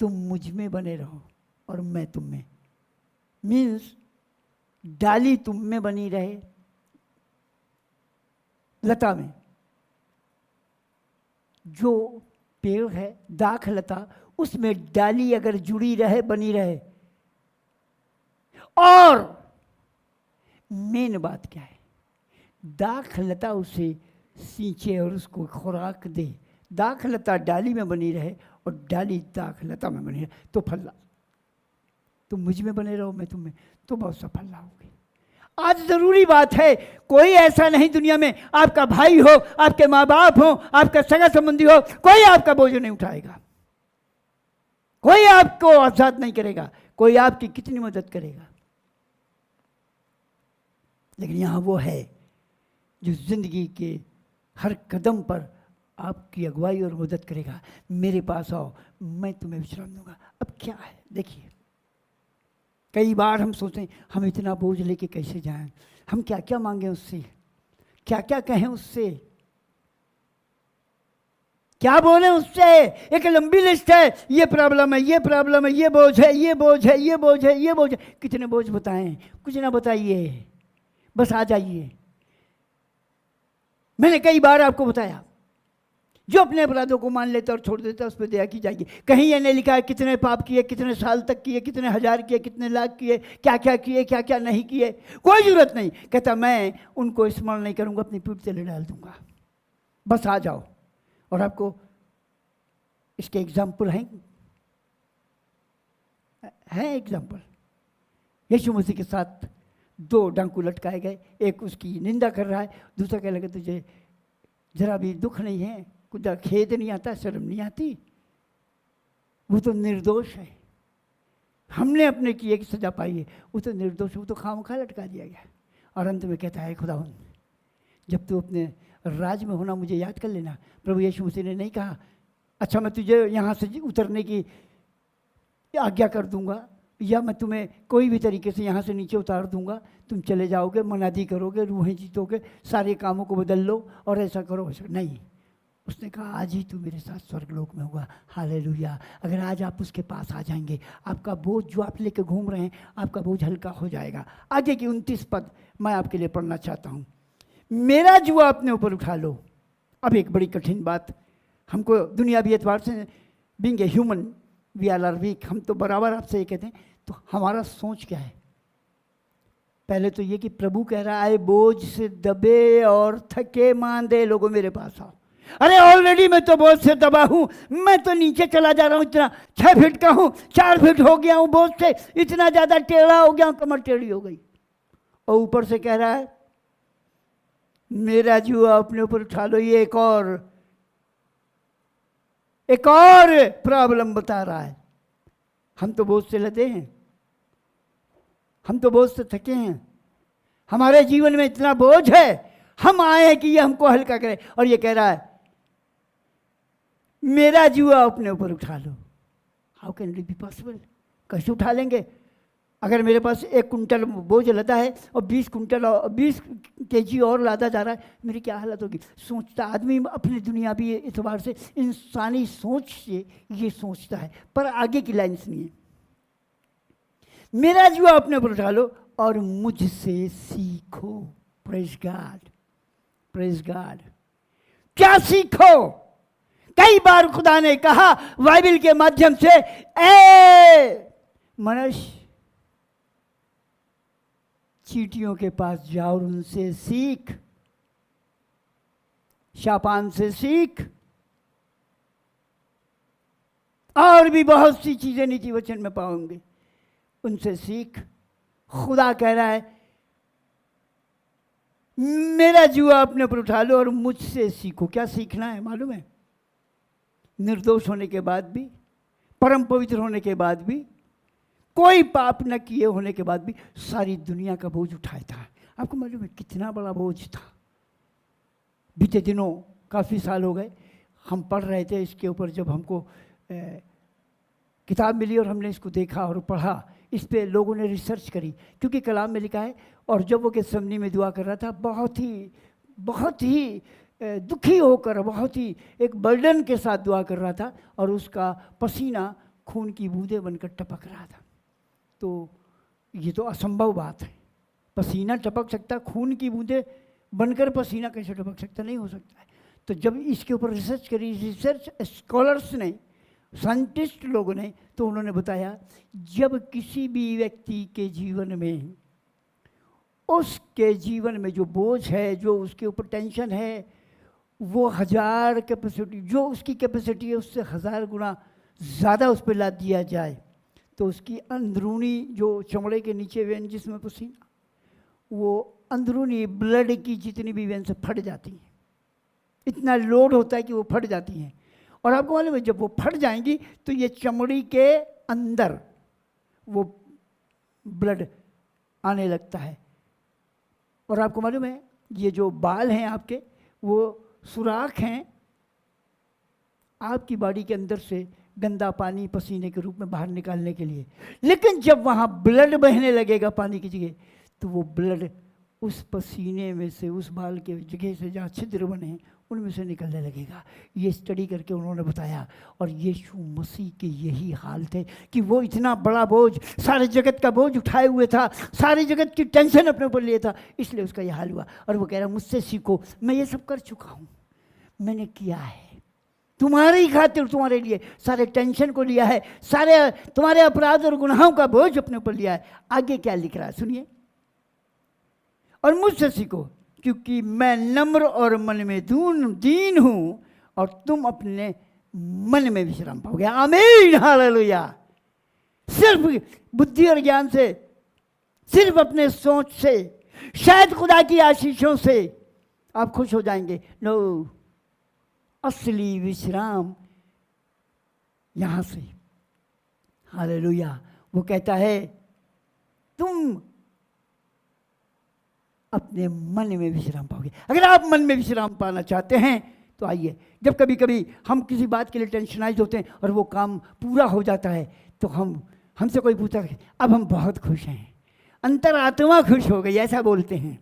तुम मुझ में बने रहो और मैं तुम में, मीन्स डाली तुम में बनी रहे, लता में, जो पेड़ है दाखलता, उसमें डाली अगर जुड़ी रहे, बनी रहे। और मेन बात क्या है, दाखलता उसे सींचे और उसको खुराक दे। दाखलता डाली में बनी रहे और डाली दाखलता में बनी रहे तो फल ला। तुम मुझ में बने रहो, मैं तुम में, तो बहुत सा फल लाओगे। आज ज़रूरी बात है, कोई ऐसा नहीं दुनिया में, आपका भाई हो, आपके माँ बाप हो, आपका सगा संबंधी हो, कोई आपका बोझ नहीं उठाएगा, कोई आपको आज़ाद नहीं करेगा, कोई आपकी कितनी मदद करेगा। लेकिन यहाँ वो है जो जिंदगी के हर कदम पर आपकी अगुवाई और मदद करेगा। मेरे पास आओ, मैं तुम्हें विश्राम दूंगा। अब क्या है, देखिए, कई बार हम सोचते हम इतना बोझ लेके कैसे जाएं, हम क्या क्या मांगें उससे, क्या क्या कहें उससे, क्या बोले उससे। एक लंबी लिस्ट है, ये प्रॉब्लम है, ये प्रॉब्लम है, ये बोझ है, ये बोझ है, ये बोझ है, ये बोझ है। कितने बोझ बताएं, कुछ ना बताइए, बस आ जाइए। मैंने कई बार आपको बताया, जो अपने अपराधों को मान लेता और छोड़ देता उस पर दया की जाएगी। कहीं ये नहीं लिखा है कितने पाप किए, कितने साल तक किए, कितने हजार किए, कितने लाख किए, क्या क्या किए, क्या क्या नहीं किए, कोई जरूरत नहीं। कहता मैं उनको स्मरण नहीं करूंगा, अपनी पीठ तले डाल दूंगा, बस आ जाओ। और आपको इसके एग्जाम्पल हैं एग्जाम्पल। यीशु मसीह के साथ 2 डाकू लटकाए गए, एक उसकी निंदा कर रहा है, दूसरा कह लगा तुझे जरा भी दुख नहीं है, कुछ खेद नहीं आता, शर्म नहीं आती, वो तो निर्दोष है, हमने अपने किए की सजा पाई है, वो तो निर्दोष है, वो तो खामखा लटका दिया गया। और अंत में कहता है खुदावंद जब तू अपने राज में होना मुझे याद कर लेना। प्रभु यीशु मसीह ने नहीं कहा अच्छा मैं तुझे यहाँ से उतरने की आज्ञा कर दूंगा, या मैं तुम्हें कोई भी तरीके से यहाँ से नीचे उतार दूंगा, तुम चले जाओगे, मनादी करोगे, रूहें जीतोगे, सारे कामों को बदल लो और ऐसा करो वैसा नहीं। उसने कहा आज ही तू मेरे साथ स्वर्गलोक में होगा। हालेलुया। अगर आज आप उसके पास आ जाएंगे, आपका बोझ जो आप लेके घूम रहे हैं, आपका बोझ हल्का हो जाएगा। आगे की 29 पद मैं आपके लिए पढ़ना चाहता हूँ। मेरा जुआ अपने ऊपर उठा लो। अब एक बड़ी कठिन बात, हमको दुनियावी एतबार से being a human we are weak, हम तो बराबर आपसे ये कहते हैं, तो हमारा सोच क्या है? पहले तो ये कि प्रभु कह रहा है बोझ से दबे और थके मांदे लोगों मेरे पास आओ। अरे ऑलरेडी मैं तो बोझ से दबा हूं, मैं तो नीचे चला जा रहा हूं, इतना 6 फीट का हूं, 4 फीट हो गया हूं बोझ से, इतना ज्यादा टेढ़ा हो गया हूं, कमर टेढ़ी हो गई। और ऊपर से कह रहा है मेरा जुआ अपने ऊपर उठा लो। ये एक और प्रॉब्लम बता रहा है। हम तो बोझ से लदे हैं, हम तो बोझ से थके हैं, हमारे जीवन में इतना बोझ है, हम आए हैं कि ये हमको हल्का करे। और ये कह रहा है मेरा जुआ अपने ऊपर उठा लो। How can it be possible? कैसे उठा लेंगे? अगर मेरे पास 1 कुंटल बोझ लदा है और 20 कुंटल और 20 केजी और लादा जा रहा है, मेरी क्या हालत होगी? सोचता आदमी अपने दुनियावी एतबार से, इंसानी सोच से ये सोचता है, पर आगे की लाइन सुनिए। मेरा जुआ अपने ऊपर उठा लो और मुझसे सीखो। Praise God, praise God. क्या सीखो? कई बार खुदा ने कहा बाइबल के माध्यम से, ए मनुष्य चींटियों के पास जाओ और उनसे सीख, शापान से सीख, और भी बहुत सी चीजें नीति वचन में पाओगे, उनसे सीख। खुदा कह रहा है मेरा जुआ अपने ऊपर उठा लो और मुझसे सीखो। क्या सीखना है मालूम है? निर्दोष होने के बाद भी, परम पवित्र होने के बाद भी, कोई पाप न किए होने के बाद भी सारी दुनिया का बोझ उठाया था। आपको मालूम है कितना बड़ा बोझ था? बीते दिनों काफ़ी साल हो गए, हम पढ़ रहे थे इसके ऊपर, जब हमको किताब मिली और हमने इसको देखा और पढ़ा, इस पे लोगों ने रिसर्च करी, क्योंकि कलाम में लिखा है। और जब वो गेत्सेमनी में दुआ कर रहा था, बहुत ही दुखी होकर, बहुत ही एक बर्डन के साथ दुआ कर रहा था, और उसका पसीना खून की बूंदें बनकर टपक रहा था। तो ये तो असंभव बात है, पसीना टपक सकता, खून की बूंदें बनकर पसीना कैसे टपक सकता? नहीं हो सकता है। तो जब इसके ऊपर रिसर्च करी, रिसर्च स्कॉलर्स ने, साइंटिस्ट लोगों ने, तो उन्होंने बताया जब किसी भी व्यक्ति के जीवन में, उसके जीवन में जो बोझ है, जो उसके ऊपर टेंशन है, वो 1000 कैपेसिटी, जो उसकी कैपेसिटी है उससे 1000 गुना ज़्यादा उस पर लाद दिया जाए, तो उसकी अंदरूनी जो चमड़े के नीचे वेन जिसमें पसीना, वो अंदरूनी ब्लड की जितनी भी वेंस फट जाती हैं, इतना लोड होता है कि वो फट जाती हैं। और आपको मालूम है जब वो फट जाएंगी तो ये चमड़ी के अंदर वो ब्लड आने लगता है। और आपको मालूम है ये जो बाल हैं आपके, वो सुराख हैं आपकी बॉडी के अंदर से गंदा पानी पसीने के रूप में बाहर निकालने के लिए। लेकिन जब वहाँ ब्लड बहने लगेगा पानी की जगह, तो वो ब्लड उस पसीने में से, उस बाल के जगह से जहाँ छिद्र बने हैं उनमें से निकलने लगेगा। ये स्टडी करके उन्होंने बताया। और यीशु मसीह के यही हाल थे कि वो इतना बड़ा बोझ, सारे जगत का बोझ उठाए हुए था, सारी जगत की टेंशन अपने ऊपर लिए था, इसलिए उसका यह हाल हुआ। और वो कह रहा मुझसे सीखो, मैं ये सब कर चुका हूँ, मैंने किया है तुम्हारे ही खातिर, तुम्हारे लिए सारे टेंशन को लिया है, सारे तुम्हारे अपराध और गुनाहों का बोझ अपने ऊपर लिया है। आगे क्या लिख रहा है सुनिए, और मुझसे सीखो क्योंकि मैं नम्र और मन में दीन हूं और तुम अपने मन में विश्राम पाओगे। आमीन, हालेलुया। सिर्फ बुद्धि और ज्ञान से, सिर्फ अपने सोच से, शायद खुदा की आशीषों से आप खुश हो जाएंगे। नो, असली विश्राम यहां से। हालेलुया। वो कहता है तुम अपने मन में विश्राम पाओगे। अगर आप मन में विश्राम पाना चाहते हैं तो आइए। जब कभी कभी हम किसी बात के लिए टेंशनाइज होते हैं और वो काम पूरा हो जाता है तो हमसे कोई पूछता है अब हम बहुत खुश हैं, अंतरात्मा खुश हो गई, ऐसा बोलते हैं।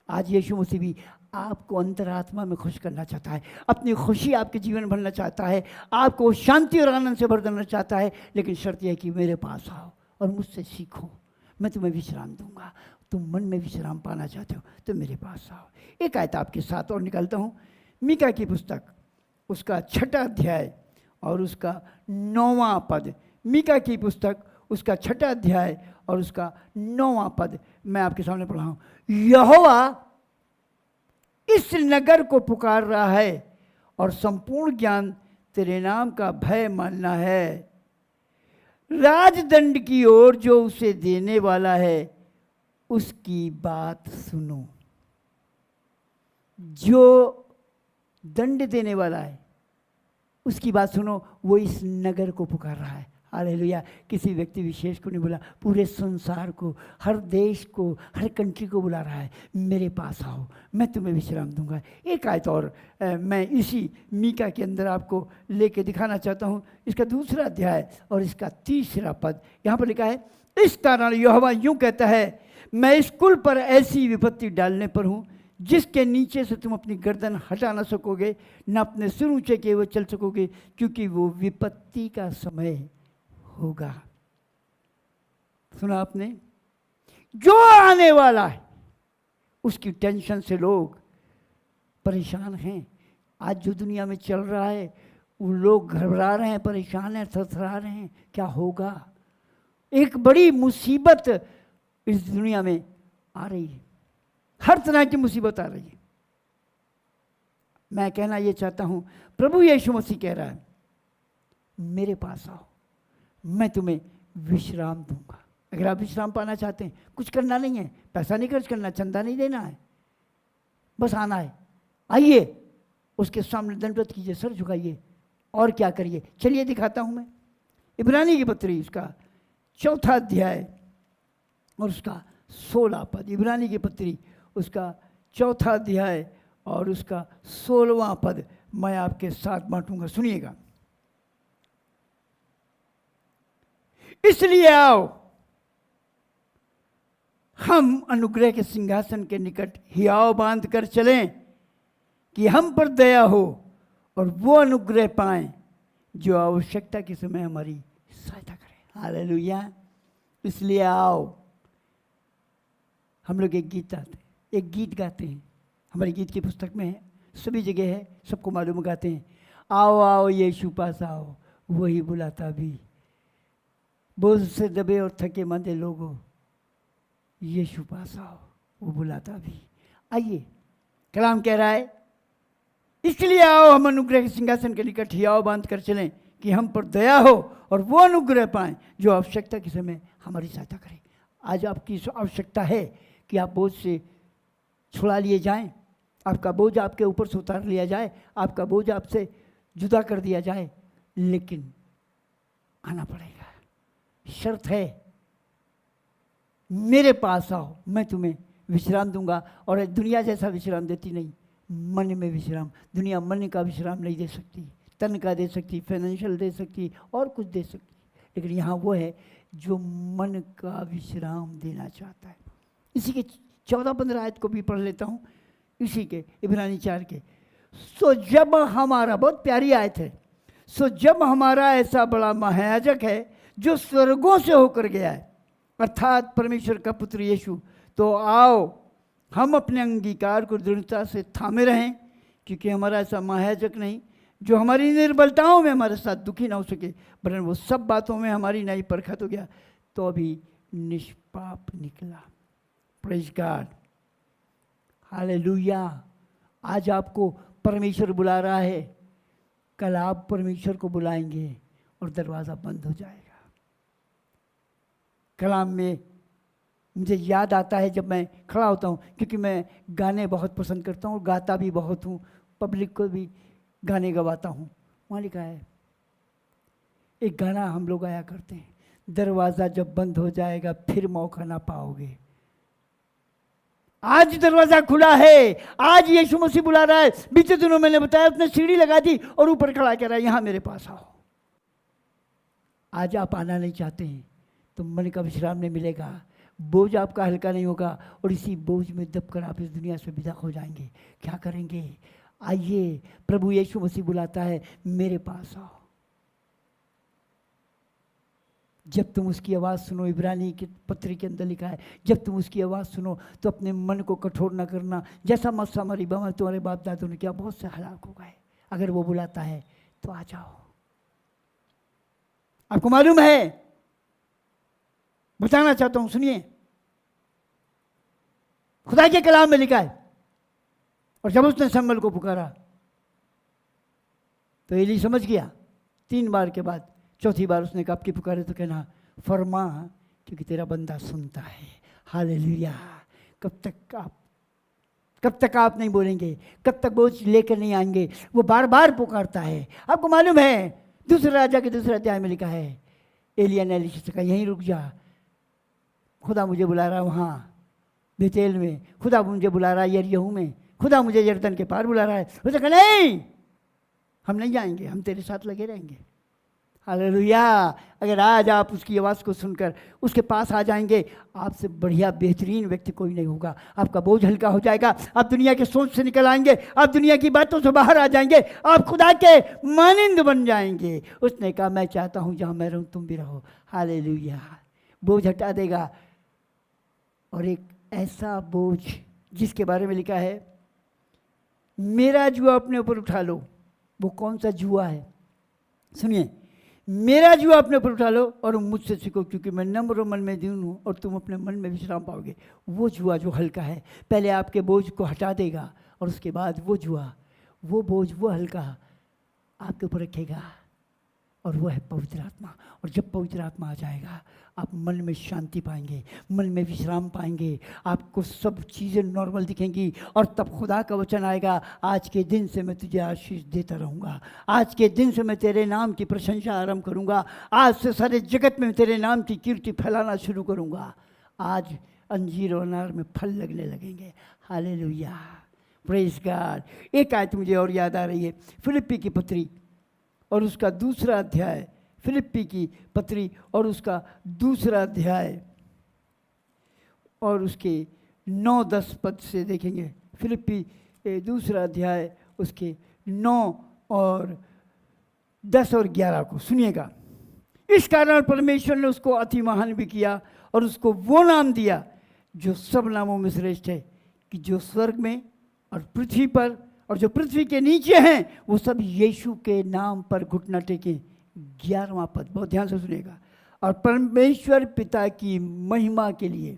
आज यीशु मसीह भी आपको अंतरात्मा में खुश करना चाहता है, अपनी खुशी आपके जीवन में भरना चाहता है, आपको शांति और आनंद से भर देना चाहता है। लेकिन शर्त यह है कि मेरे पास आओ और मुझसे सीखो, मैं तुम्हें विश्राम दूंगा। तुम मन में विश्राम पाना चाहते हो तो मेरे पास आओ। एक आयत आपके साथ और निकालता हूँ, मीका की पुस्तक उसका 6वां अध्याय और उसका 9वां पद। मीका की पुस्तक उसका 6वां अध्याय और उसका 9वां पद मैं आपके सामने पढ़ा हूँ। यहोवा इस नगर को पुकार रहा है और संपूर्ण ज्ञान तेरे नाम का भय मानना है। राजदंड की ओर जो उसे देने वाला है उसकी बात सुनो। जो दंड देने वाला है उसकी बात सुनो। वो इस नगर को पुकार रहा है। हालेलुया। किसी व्यक्ति विशेष को नहीं बुला, पूरे संसार को, हर देश को, हर कंट्री को बुला रहा है, मेरे पास आओ, मैं तुम्हें विश्राम दूंगा। एक आयत और मैं इसी मीका के अंदर आपको लेके दिखाना चाहता हूँ। इसका 2वां अध्याय और इसका 3वां पद। यहाँ पर लिखा है, इस कारण यहोवा यूं कहता है, मैं इस कुल पर ऐसी विपत्ति डालने पर हूँ जिसके नीचे से तुम अपनी गर्दन हटा ना सकोगे, न अपने सिर ऊंचे किए हुए चल सकोगे, क्योंकि वो विपत्ति का समय होगा। सुना आपने? जो आने वाला है उसकी टेंशन से लोग परेशान हैं। आज जो दुनिया में चल रहा है वो लोग घबरा रहे हैं, परेशान हैं, थरथरा रहे हैं, क्या होगा। एक बड़ी मुसीबत इस दुनिया में आ रही है, हर तरह की मुसीबत आ रही है। मैं कहना ये चाहता हूं, प्रभु यीशु मसीह कह रहा है, मेरे पास आओ, मैं तुम्हें विश्राम दूंगा। अगर आप विश्राम पाना चाहते हैं, कुछ करना नहीं है, पैसा नहीं खर्च करना, चंदा नहीं देना है, बस आना है। आइए, उसके सामने दंडवत कीजिए, सर झुकाइए, और क्या करिए। चलिए दिखाता हूं मैं। इब्रानी की पत्री उसका 4वां अध्याय और उसका 16वां पद। इब्रानी की पत्री उसका 4वां अध्याय और उसका 16वां पद मैं आपके साथ बांटूंगा, सुनिएगा। इसलिए आओ, हम अनुग्रह के सिंहासन के निकट हियाव बांध कर चलें कि हम पर दया हो और वो अनुग्रह पाएं जो आवश्यकता के समय हमारी सहायता करे। हालेलुया। इसलिए आओ। हम लोग एक गीत गाते हैं, हमारी गीत की पुस्तक में है, सभी जगह है, सबको मालूम, गाते हैं, आओ आओ यीशु पास आओ, वही बुलाता भी, बोझ से दबे और थके मंदे लोगों, यीशु पास आओ, वो बुलाता भी। आइए, कलाम कह रहा है, इसलिए आओ, हम अनुग्रह के सिंहासन के निकट हियाव बांध कर चलें कि हम पर दया हो और वो अनुग्रह पाएं जो आवश्यकता के समय हमारी सहायता करे। आज आपकी आवश्यकता है कि आप बोझ से छुड़ा लिए जाएं, आपका बोझ आपके ऊपर से उतार लिया जाए, आपका बोझ आपसे जुदा कर दिया जाए, लेकिन आना पड़ेगा। शर्त है, मेरे पास आओ, मैं तुम्हें विश्राम दूंगा। और दुनिया जैसा विश्राम देती नहीं, मन में विश्राम। दुनिया मन का विश्राम नहीं दे सकती, तन का दे सकती, फाइनेंशियल दे सकती, और कुछ दे सकती, लेकिन यहाँ वो है जो मन का विश्राम देना चाहता है। इसी के 14-15 आयत को भी पढ़ लेता हूँ, इसी के इब्रानी 4 के। सो जब हमारा, बहुत प्यारी आयत है, सो जब हमारा ऐसा बड़ा महायाजक है जो स्वर्गों से होकर गया है, अर्थात परमेश्वर का पुत्र यीशु, तो आओ हम अपने अंगीकार को दृढ़ता से थामे रहें, क्योंकि हमारा ऐसा महायाजक नहीं जो हमारी निर्बलताओं में हमारे साथ दुखी ना हो सके, वरन वो सब बातों में हमारी न्याय परखत हो गया तो अभी निष्पाप निकला। Praise God, hallelujah. आज आपको परमेश्वर बुला रहा है, कल आप परमेश्वर को बुलाएंगे और दरवाज़ा बंद हो जाएगा। कलाम में मुझे याद आता है जब मैं खड़ा होता हूँ, क्योंकि मैं गाने बहुत पसंद करता हूँ, गाता भी बहुत हूँ, पब्लिक को भी गाने गवाता हूँ। वहाँ लिखा है, एक गाना हम लोग गाया करते हैं, दरवाज़ा जब बंद हो जाएगा फिर मौका ना पाओगे। आज दरवाज़ा खुला है, आज यीशु मसीह बुला रहा है। बीते दिनों मैंने बताया, उसने सीढ़ी लगा दी और ऊपर खड़ा कर रहा है, यहाँ मेरे पास आओ। आज आप आना नहीं चाहते हैं तो मन का विश्राम नहीं मिलेगा, बोझ आपका हल्का नहीं होगा, और इसी बोझ में दबकर आप इस दुनिया से विदा हो जाएंगे। क्या करेंगे? आइए, प्रभु यीशु मसीह बुलाता है, मेरे पास आओ। जब तुम उसकी आवाज़ सुनो, इब्रानी के पत्र के अंदर लिखा है, जब तुम उसकी आवाज़ सुनो तो अपने मन को कठोर न करना, जैसा मस्सा हमारी तुम्हारे बाप दादों ने किया, बहुत से हलाक हो गए। अगर वो बुलाता है तो आ जाओ। आपको मालूम है, बताना चाहता हूं, सुनिए, खुदा के कलाम में लिखा है, और जब उसने शम्मल को पुकारा तो एली समझ गया। 3 बार के बाद चौथी बार उसने कहा, आपकी पुकारे तो कहना फरमा, क्योंकि तेरा बंदा सुनता है। हालेलुया। कब तक आप नहीं बोलेंगे? कब तक बोझ लेकर नहीं आएंगे? वो बार बार पुकारता है। आपको मालूम है, दूसरे राजा के 2 अध्याय में लिखा है, एलिया ने एलीशा से कहा, यहीं रुक जा, खुदा मुझे बुला रहा है वहाँ बेतेल में, खुदा मुझे बुला रहा है यरीहो में, खुदा मुझे यरदन के पार बुला रहा है। उसने कहा, नहीं, हम नहीं जाएंगे, हम तेरे साथ लगे रहेंगे। हालेलुया। अगर आज आप उसकी आवाज़ को सुनकर उसके पास आ जाएंगे, आपसे बढ़िया बेहतरीन व्यक्ति कोई नहीं होगा। आपका बोझ हल्का हो जाएगा, आप दुनिया के सोच से निकल आएंगे, आप दुनिया की बातों से बाहर आ जाएंगे, आप खुदा के मानिंद बन जाएंगे। उसने कहा, मैं चाहता हूँ जहाँ मैं रहूँ तुम भी रहो। हालेलुया। बोझ हटा देगा, और एक ऐसा बोझ जिसके बारे में लिखा है, मेरा जुआ अपने ऊपर उठा लो। वो कौन सा जुआ है? सुनिए, मेरा जुआ अपने ऊपर उठा लो और मुझसे सीखो, क्योंकि मैं नम्र मन में दीन हूँ और तुम अपने मन में विश्राम पाओगे। वो जुआ जो हल्का है, पहले आपके बोझ को हटा देगा, और उसके बाद वो जुआ, वो बोझ, वो हल्का आपके ऊपर रखेगा, और वो है पवित्र आत्मा। और जब पवित्र आत्मा आ जाएगा, आप मन में शांति पाएंगे, मन में विश्राम पाएंगे, आपको सब चीज़ें नॉर्मल दिखेंगी। और तब खुदा का वचन आएगा, आज के दिन से मैं तुझे आशीष देता रहूँगा, आज के दिन से मैं तेरे नाम की प्रशंसा आरंभ करूँगा, आज से सारे जगत में तेरे नाम की कीर्ति फैलाना शुरू करूँगा। आज अंजीर और अनार में फल लगने लगेंगे। Hallelujah, praise God. एक आयत मुझे और याद आ रही है, फिलिप्पी की पत्री और उसका 2 अध्याय, फिलिप्पी की पत्री और उसका 2 अध्याय और उसके 9-10 पद से देखेंगे। फिलिप्पी 2 अध्याय उसके 9 और 10 और 11 को सुनिएगा। इस कारण परमेश्वर ने उसको अति महान भी किया और उसको वो नाम दिया जो सब नामों में श्रेष्ठ है, कि जो स्वर्ग में और पृथ्वी पर और जो पृथ्वी के नीचे हैं, वो सब यीशु के नाम पर घुटना टेकें। 11वां पद बहुत ध्यान से सुनेगा। और परमेश्वर पिता की महिमा के लिए,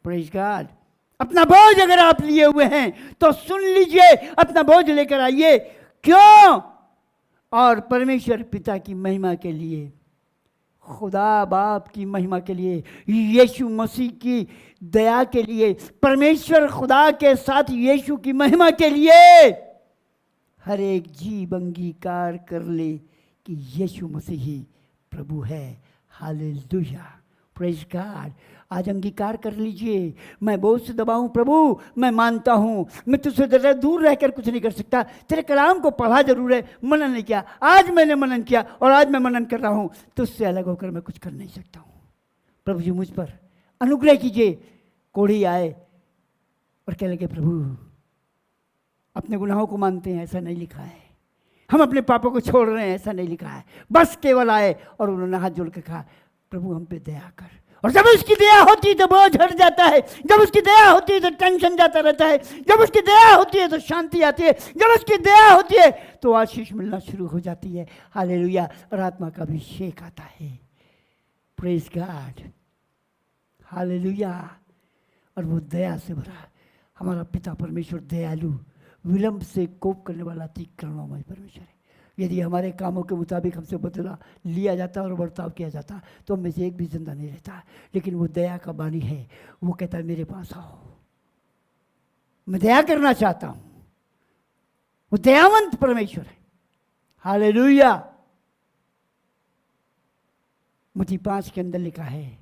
प्रेज गॉड, अपना बोझ अगर आप लिए हुए हैं तो सुन लीजिए, अपना बोझ लेकर आइए। क्यों? और परमेश्वर पिता की महिमा के लिए खुदा बाप की महिमा के लिए, यीशु मसीह की दया के लिए, परमेश्वर खुदा के साथ यीशु की महिमा के लिए हर एक जीव अंगीकार कर ले कि यीशु मसीह ही प्रभु है। Hallelujah, praise God. आज अंगीकार कर लीजिए, मैं बहुत से दबाऊं प्रभु, मैं मानता हूं मैं तुझसे ज़रा दूर रहकर कुछ नहीं कर सकता, तेरे कलाम को पढ़ा जरूर है, मनन नहीं किया। आज मैंने मनन किया और आज मैं मनन कर रहा हूं, तुझसे अलग होकर मैं कुछ कर नहीं सकता हूं। प्रभु जी मुझ पर अनुग्रह कीजिए। कोढ़ी आए और कह लगे प्रभु अपने गुनाहों को मानते हैं, ऐसा नहीं लिखा है, हम अपने पापों को छोड़ रहे हैं, ऐसा नहीं लिखा है। बस केवल आए और उन्होंने हाथ जोड़ के कहा प्रभु हम पे दया कर। और जब उसकी दया होती है तो बोझ हट जाता है, जब उसकी दया होती है तो टेंशन जाता रहता है, जब उसकी दया होती है तो शांति आती है, जब उसकी दया होती है तो आशीष मिलना शुरू हो जाती है। हालेलुया, और आत्मा का अभिषेक आता है। Praise God, hallelujah. और वो दया से भरा हमारा पिता परमेश्वर दयालु, विलंब से कोप करने वाला, अति करुणामय परमेश्वर है। यदि हमारे कामों के मुताबिक हमसे बदला लिया जाता और बर्ताव किया जाता तो हम में से एक भी जिंदा नहीं रहता। लेकिन वो दया का बानी है, वो कहता है मेरे पास आओ, मैं दया करना चाहता हूं। वो दयावंत परमेश्वर है। हालेलुया। मत्ती 5 के अंदर लिखा है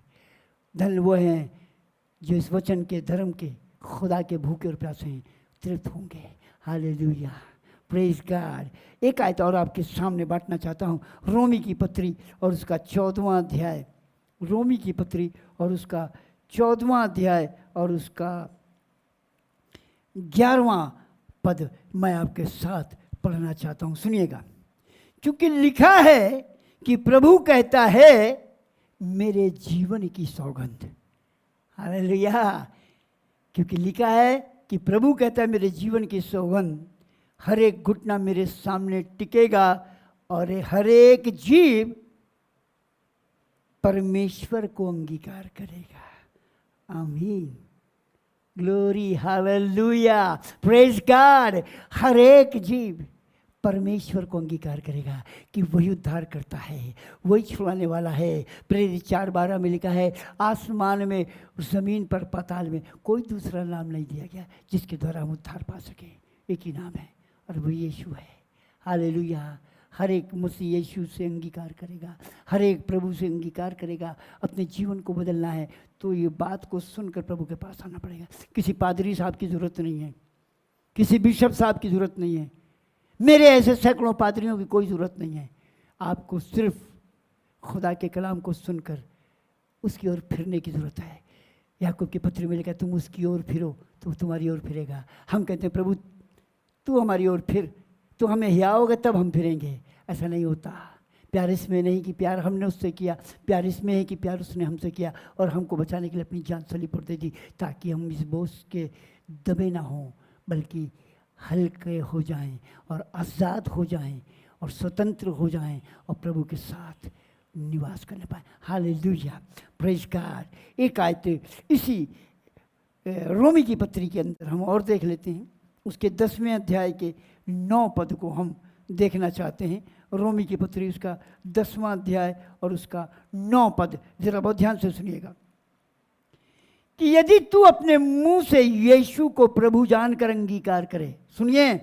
धन वो हैं जो इस वचन के धर्म के खुदा के भूखे और प्यासे हैं, तृप्त होंगे। Hallelujah, praise God. एक आयत और आपके सामने बांटना चाहता हूँ, रोमी की पत्री और उसका 14वां अध्याय। रोमी की पत्री और उसका 14वां अध्याय और उसका 11वां पद मैं आपके साथ पढ़ना चाहता हूँ, सुनिएगा। क्योंकि लिखा है कि प्रभु कहता है मेरे जीवन की सौगंध। हालेलुया। क्योंकि लिखा है कि प्रभु कहता है मेरे जीवन की सौगंध, हर एक घुटना मेरे सामने टिकेगा और हर एक जीव परमेश्वर को अंगीकार करेगा। आमीन, ग्लोरी, हालेलुया, प्रेज गॉड। हर एक जीव परमेश्वर को अंगीकार करेगा कि वही उद्धार करता है, वही छुड़ाने वाला है। प्रेरित 4:12 में लिखा है आसमान में, ज़मीन पर, पाताल में कोई दूसरा नाम नहीं दिया गया जिसके द्वारा हम उद्धार पा सकें। एक ही नाम है और वो यीशु है। हालेलुया। हर एक मसीह यीशु से अंगीकार करेगा, हर एक प्रभु से अंगीकार करेगा। अपने जीवन को बदलना है तो ये बात को सुनकर प्रभु के पास आना पड़ेगा। किसी पादरी साहब की ज़रूरत नहीं है, किसी बिशप साहब की ज़रूरत नहीं है, मेरे ऐसे सैकड़ों पादरियों की कोई ज़रूरत नहीं है। आपको सिर्फ खुदा के कलाम को सुनकर उसकी ओर फिरने की ज़रूरत है। याकूब की पत्री में लिखा तुम उसकी ओर फिरो तो तुम्हारी ओर फिरेगा। हम कहते हैं प्रभु तू हमारी ओर फिर, तो हमें हिलाओगे तब हम फिरेंगे। ऐसा नहीं होता। प्यार इसमें नहीं कि प्यार हमने उससे किया, प्यार इसमें है कि प्यार उसने हमसे किया और हमको बचाने के लिए अपनी जान सलीब पर दे दी, ताकि हम इस बोझ के दबे ना हों बल्कि हल्के हो जाएं और आज़ाद हो जाएं और स्वतंत्र हो जाएं और प्रभु के साथ निवास करने पाए। Hallelujah, praise God. एक आयत इसी रोमी की पत्री के अंदर हम और देख लेते हैं, उसके 10वें अध्याय के 9 पद को हम देखना चाहते हैं। रोमी की पत्री उसका 10वां अध्याय और उसका 9 पद, जरा बहुत ध्यान से सुनिएगा। कि यदि तू अपने मुंह से यीशु को प्रभु जानकर अंगीकार करे, सुनिए,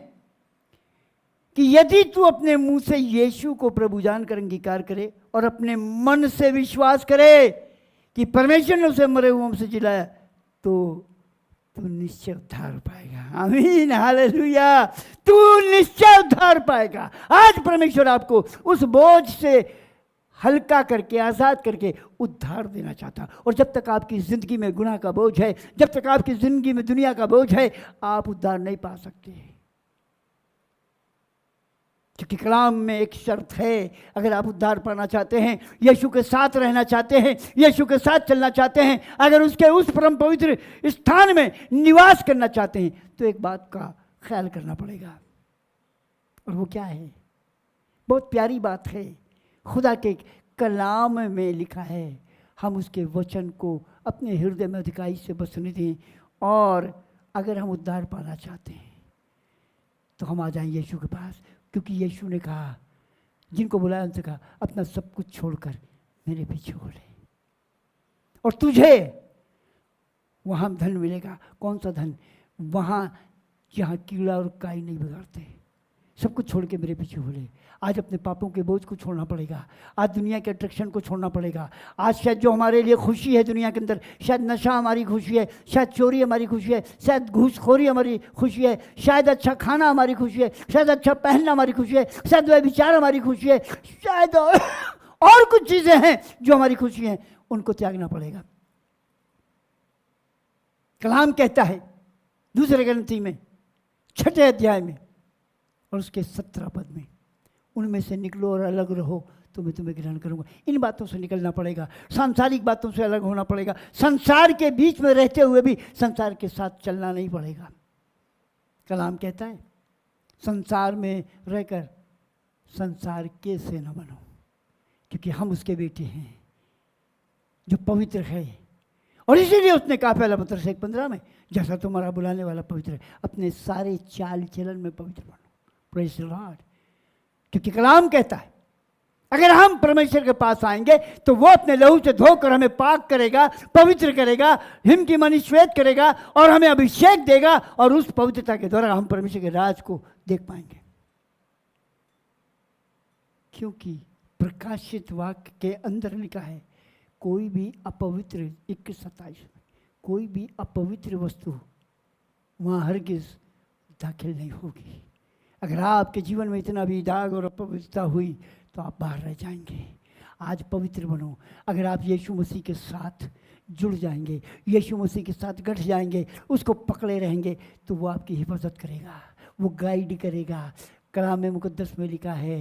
कि यदि तू अपने मुंह से यीशु को प्रभु जानकर अंगीकार करे और अपने मन से विश्वास करे कि परमेश्वर ने उसे मरे हुओं से जिलाया, तो तू निश्चय उद्धार पाएगा। आमीन, हालेलुया। तू निश्चय उद्धार पाएगा। आज परमेश्वर आपको उस बोझ से हल्का करके, आज़ाद करके उद्धार देना चाहता। और जब तक आपकी ज़िंदगी में गुनाह का बोझ है, जब तक आपकी ज़िंदगी में दुनिया का बोझ है, आप उद्धार नहीं पा सकते। क्योंकि कलाम में एक शर्त है, अगर आप उद्धार पाना चाहते हैं, यीशु के साथ रहना चाहते हैं, यीशु के साथ चलना चाहते हैं, अगर उसके उस परम पवित्र स्थान में निवास करना चाहते हैं, तो एक बात का ख्याल करना पड़ेगा। और वो क्या है? बहुत प्यारी बात है, खुदा के कलाम में लिखा है। हम उसके वचन को अपने हृदय में अधिकाई से बसने दें। और अगर हम उद्धार पाना चाहते हैं तो हम आ जाएं यीशु के पास, क्योंकि यीशु ने कहा, जिनको बुलाया उनसे कहा अपना सब कुछ छोड़कर मेरे पीछे हो ले, और तुझे वहाँ धन मिलेगा। कौन सा धन? वहाँ जहाँ कीड़ा और काई नहीं बिगाड़ते। सब कुछ छोड़ के मेरे पीछे हो ले। आज अपने पापों के बोझ को छोड़ना पड़ेगा, आज दुनिया के अट्रैक्शन को छोड़ना पड़ेगा। आज शायद जो हमारे लिए खुशी है दुनिया के अंदर, शायद नशा हमारी खुशी है, शायद चोरी हमारी खुशी है, शायद घूसखोरी हमारी खुशी है, शायद अच्छा खाना हमारी खुशी है, शायद अच्छा पहनना हमारी खुशी है, शायद व्यभिचार हमारी खुशी है, शायद और कुछ चीज़ें हैं जो हमारी खुशी हैं, उनको त्यागना पड़ेगा। कलाम कहता है दूसरे ग्रंथी में 6 अध्याय में और उसके 17 पद में, उनमें से निकलो और अलग रहो तो मैं तुम्हें ग्रहण करूंगा। इन बातों से निकलना पड़ेगा, सांसारिक बातों से अलग होना पड़ेगा। संसार के बीच में रहते हुए भी संसार के साथ चलना नहीं पड़ेगा। कलाम कहता है संसार में रहकर संसार के से न बनो, क्योंकि हम उसके बेटे हैं जो पवित्र है। और इसीलिए उसने कहा पहला पत्रस 1:15 में, जैसा तुम्हारा बुलाने वाला पवित्र है, अपने सारे चाल चलन में पवित्र बनो। Praise the Lord. क्योंकि कलाम कहता है अगर हम परमेश्वर के पास आएंगे तो वो अपने लहू से धोकर हमें पाक करेगा, पवित्र करेगा, हिम की मणि श्वेत करेगा और हमें अभिषेक देगा, और उस पवित्रता के द्वारा हम परमेश्वर के राज को देख पाएंगे। क्योंकि प्रकाशित वाक्य के अंदर लिखा है कोई भी अपवित्र, 21:27 में, कोई भी अपवित्र वस्तु वहाँ हरगिज दाखिल नहीं होगी। अगर आपके जीवन में इतना भी दाग और अपवित्रता हुई तो आप बाहर रह जाएंगे। आज पवित्र बनो। अगर आप यीशु मसीह के साथ जुड़ जाएंगे, यीशु मसीह के साथ गठ जाएंगे, उसको पकड़े रहेंगे, तो वो आपकी हिफाजत करेगा, वो गाइड करेगा। कलाम में मुकद्दस में लिखा है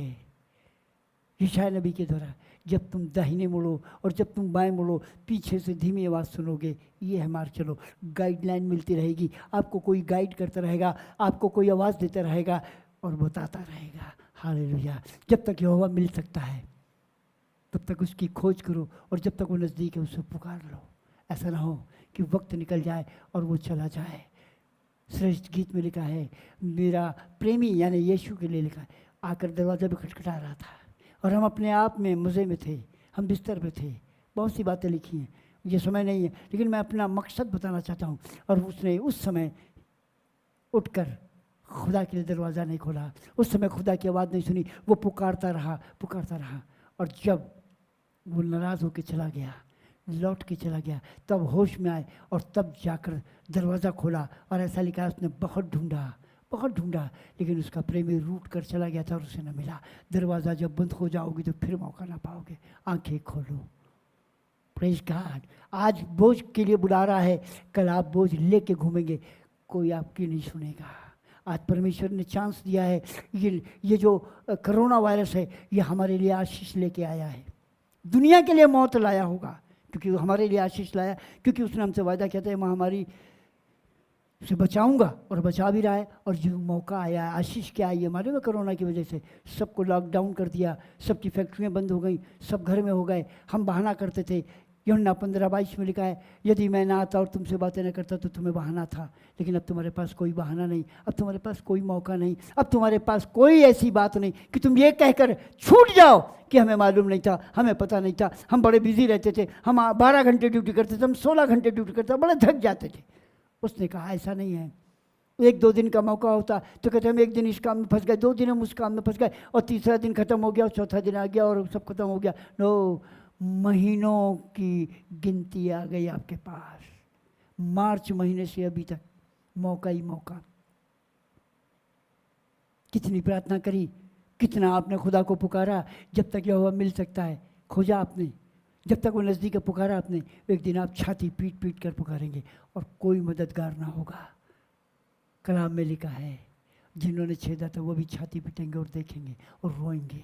यशायाह नबी के द्वारा, जब तुम दाहिने मुड़ो और जब तुम बाएं मुड़ो पीछे से धीमी आवाज़ सुनोगे, ये है मार्ग चलो। गाइडलाइन मिलती रहेगी, आपको कोई गाइड करता रहेगा, आपको कोई आवाज़ देता रहेगा और बताता रहेगा। हालेलुया। जब तक यहोवा मिल सकता है तब तक उसकी खोज करो, और जब तक वो नज़दीक है उसे पुकार लो। ऐसा ना हो कि वक्त निकल जाए और वो चला जाए। श्रेष्ठ गीत में लिखा है, मेरा प्रेमी यानी यीशु के लिए लिखा है, आकर दरवाज़ा भी खटखटा रहा था और हम अपने आप में मज़े में थे, हम बिस्तर पे थे। बहुत सी बातें लिखी हैं, ये समय नहीं है, लेकिन मैं अपना मकसद बताना चाहता हूँ। और उसने उस समय उठकर खुदा के लिए दरवाज़ा नहीं खोला, उस समय खुदा की आवाज़ नहीं सुनी, वो पुकारता रहा, और जब वो नाराज़ होकर चला गया, लौट के चला गया, तब होश में आए और तब जाकर दरवाज़ा खोला। और ऐसा लिखा है उसने बहुत ढूंढा, लेकिन उसका प्रेमी रूठ कर चला गया था और उसे न मिला। दरवाज़ा जब बंद हो जाओगी तो फिर मौका ना पाओगे। आंखें खोलो। Praise God. आज बोझ के लिए बुला रहा है, कल आप बोझ लेके घूमेंगे, कोई आपकी नहीं सुनेगा। आज परमेश्वर ने चांस दिया है। ये जो कोरोना वायरस है ये हमारे लिए आशीष लेके आया है। दुनिया के लिए मौत लाया होगा, क्योंकि हमारे लिए आशीष लाया, क्योंकि उसने हमसे वायदा किया था महामारी से बचाऊंगा, और बचा भी रहा है। और जो मौका आया है, आशीष क्या आई है हमारे में, कोरोना की वजह से सबको लॉकडाउन कर दिया, सबकी फैक्ट्रियाँ बंद हो गई, सब घर में हो गए। हम बहाना करते थे, यूहन्ना 15:22 में लिखा है, यदि मैं ना आता और तुमसे बातें न करता तो तुम्हें बहाना था, लेकिन अब तुम्हारे पास कोई बहाना नहीं, अब तुम्हारे पास कोई मौका नहीं, अब तुम्हारे पास कोई ऐसी बात नहीं कि तुम ये कहकर छूट जाओ कि हमें मालूम नहीं था, हमें पता नहीं था, हम बड़े बिजी रहते थे, हम 12 घंटे ड्यूटी करते थे, हम 16 घंटे ड्यूटी करते थे, बड़े थक जाते थे। उसने कहा ऐसा नहीं है। 1-2 दिन का मौका होता तो कहते हम 1 दिन इस काम में फंस गए, 2 दिन हम उस काम में फंस गए, और तीसरा दिन खत्म हो गया और चौथा दिन आ गया और सब खत्म हो गया। नो, महीनों की गिनती आ गई आपके पास। मार्च महीने से अभी तक मौका ही मौका। कितनी प्रार्थना करी, कितना आपने खुदा को पुकारा। जब तक यहोवा मिल सकता है खोजा आपने, जब तक वो नज़दीक है पुकारा आपने। एक दिन आप छाती पीट पीट कर पुकारेंगे और कोई मददगार ना होगा। कलाम में लिखा है जिन्होंने छेदा था वो भी छाती पीटेंगे और देखेंगे और रोएंगे।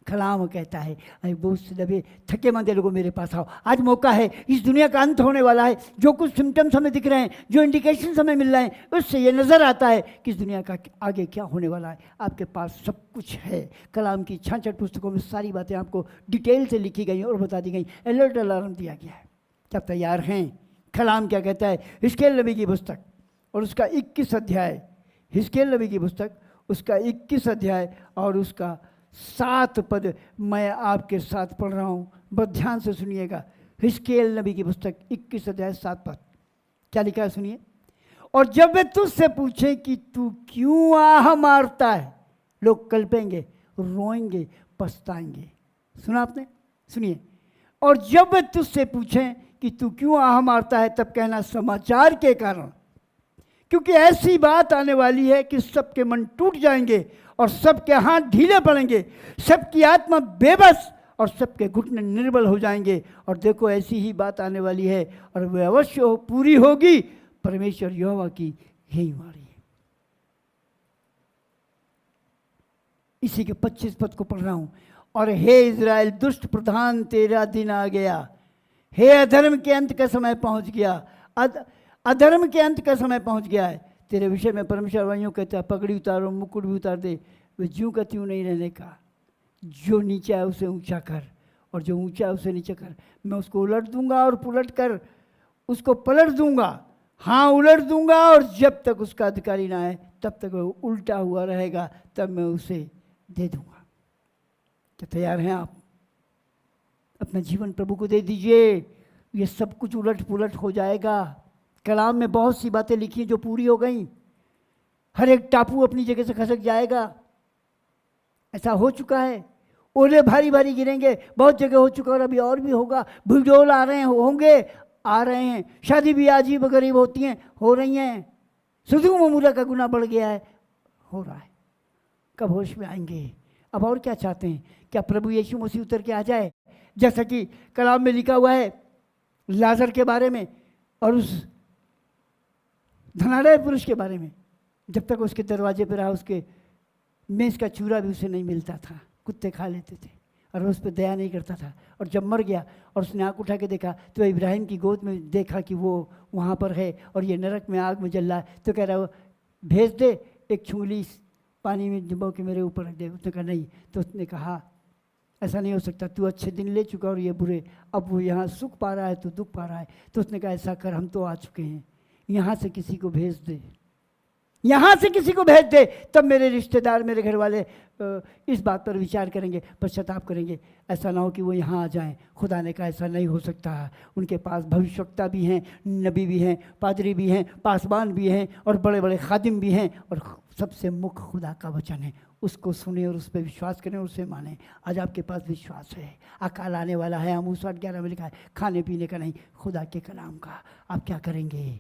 कलाम कहता है अरे बहुत से दबे थके मंदे लोगों मेरे पास आओ। आज मौका है, इस दुनिया का अंत होने वाला है। जो कुछ सिम्टम्स हमें दिख रहे हैं, जो इंडिकेशन हमें मिल रहे हैं, उससे ये नज़र आता है कि इस दुनिया का आगे क्या होने वाला है। आपके पास सब कुछ है। कलाम की 66 पुस्तकों में सारी बातें आपको डिटेल से लिखी गई और बता दी गई, अलर्ट अलार्म दिया गया है। क्या तैयार हैं? कलाम क्या कहता है? हिजकीएल नबी की पुस्तक और उसका 21 अध्याय, हिजकीएल नबी की पुस्तक उसका 21 अध्याय और उसका 7 पद मैं आपके साथ पढ़ रहा हूँ, बहुत ध्यान से सुनिएगा। हिजकिय्याह नबी की पुस्तक 21 अध्याय 7 पद क्या लिखा है सुनिए। और जब वे तुझसे पूछे कि तू क्यों आह मारता है, लोग कल्पेंगे, रोएंगे, पछताएंगे। सुना आपने? सुनिए। और जब वे तुझसे पूछें कि तू क्यों आह मारता है, तब कहना समाचार के कारण, क्योंकि ऐसी बात आने वाली है कि सबके मन टूट जाएंगे और सबके हाथ ढीले पड़ेंगे, सबकी आत्मा बेबस और सबके घुटने निर्बल हो जाएंगे। और देखो ऐसी ही बात आने वाली है और वे अवश्य पूरी होगी, परमेश्वर यहोवा की यही वाणी है। इसी के 25 पद को पढ़ रहा हूं। और हे इज़राइल, दुष्ट प्रधान, तेरा दिन आ गया। हे अधर्म के अंत का समय पहुंच गया। अधर्म के अंत का समय पहुंच गया है। तेरे विषय में परमेश्वर वहीं कहता है, पगड़ी उतारो, मुकुट भी उतार दे, वे ज्यों का त्यों नहीं रहने का। जो नीचा है उसे ऊंचा कर और जो ऊंचा है उसे नीचा कर। मैं उसको उलट दूंगा और पुलट कर उसको पलट दूंगा, हाँ उलट दूंगा, और जब तक उसका अधिकारी ना आए तब तक वह उल्टा हुआ रहेगा, तब मैं उसे दे दूंगा। क्या तैयार हैं आप? अपना जीवन प्रभु को दे दीजिए, ये सब कुछ उलट पुलट हो जाएगा। कलाम में बहुत सी बातें लिखी हैं जो पूरी हो गई। हर एक टापू अपनी जगह से खसक जाएगा। ऐसा हो चुका है। ओले भारी भारी गिरेंगे, बहुत जगह हो चुका और अभी और भी होगा। भूजोल आ रहे हैं, होंगे, आ रहे हैं। शादी भी अजीब गरीब होती हैं, हो रही हैं। सुधु ममूला का गुना बढ़ गया है, हो रहा है। कब होश में आएंगे? अब और क्या चाहते हैं? क्या प्रभु यीशु मसीह उतर के आ जाए, जैसा कि कलाम में लिखा हुआ है लाजर के बारे में और उस धनाढ़ पुरुष के बारे में। जब तक उसके दरवाजे पर रहा, उसके मेज का चूरा भी उसे नहीं मिलता था, कुत्ते खा लेते थे और उस पर दया नहीं करता था। और जब मर गया और उसने आँख उठा के देखा तो इब्राहिम की गोद में देखा कि वो वहाँ पर है और ये नरक में आग में जल रहा है। तो कह रहा है, भेज दे एक छुंगली पानी में डुबो के मेरे ऊपर रख दे। उसने कहा नहीं। तो उसने कहा ऐसा नहीं हो सकता, तू अच्छे दिन ले चुका और ये बुरे, अब वो यहाँ सुख पा रहा है तो दुख पा रहा है। तो उसने कहा ऐसा कर, हम तो आ चुके हैं, यहाँ से किसी को भेज दे, यहाँ से किसी को भेज दे, तब मेरे रिश्तेदार, मेरे घर वाले इस बात पर विचार करेंगे, पश्चाताप करेंगे। ऐसा ना हो कि वो यहाँ आ जाएं। खुदा ने कहा ऐसा नहीं हो सकता। उनके पास भविष्यवक्ता भी हैं, नबी भी हैं, पादरी भी हैं, पासबान भी हैं और बड़े बड़े खादिम भी हैं, और सबसे मुख्य खुदा का वचन है। उसको सुने और उस पर विश्वास करें और उसे माने। आज आपके पास विश्वास है, अकाल आने वाला है। आमोस 8:11 में लिखा है, खाने पीने का नहीं, खुदा के कलाम का। आप क्या करेंगे?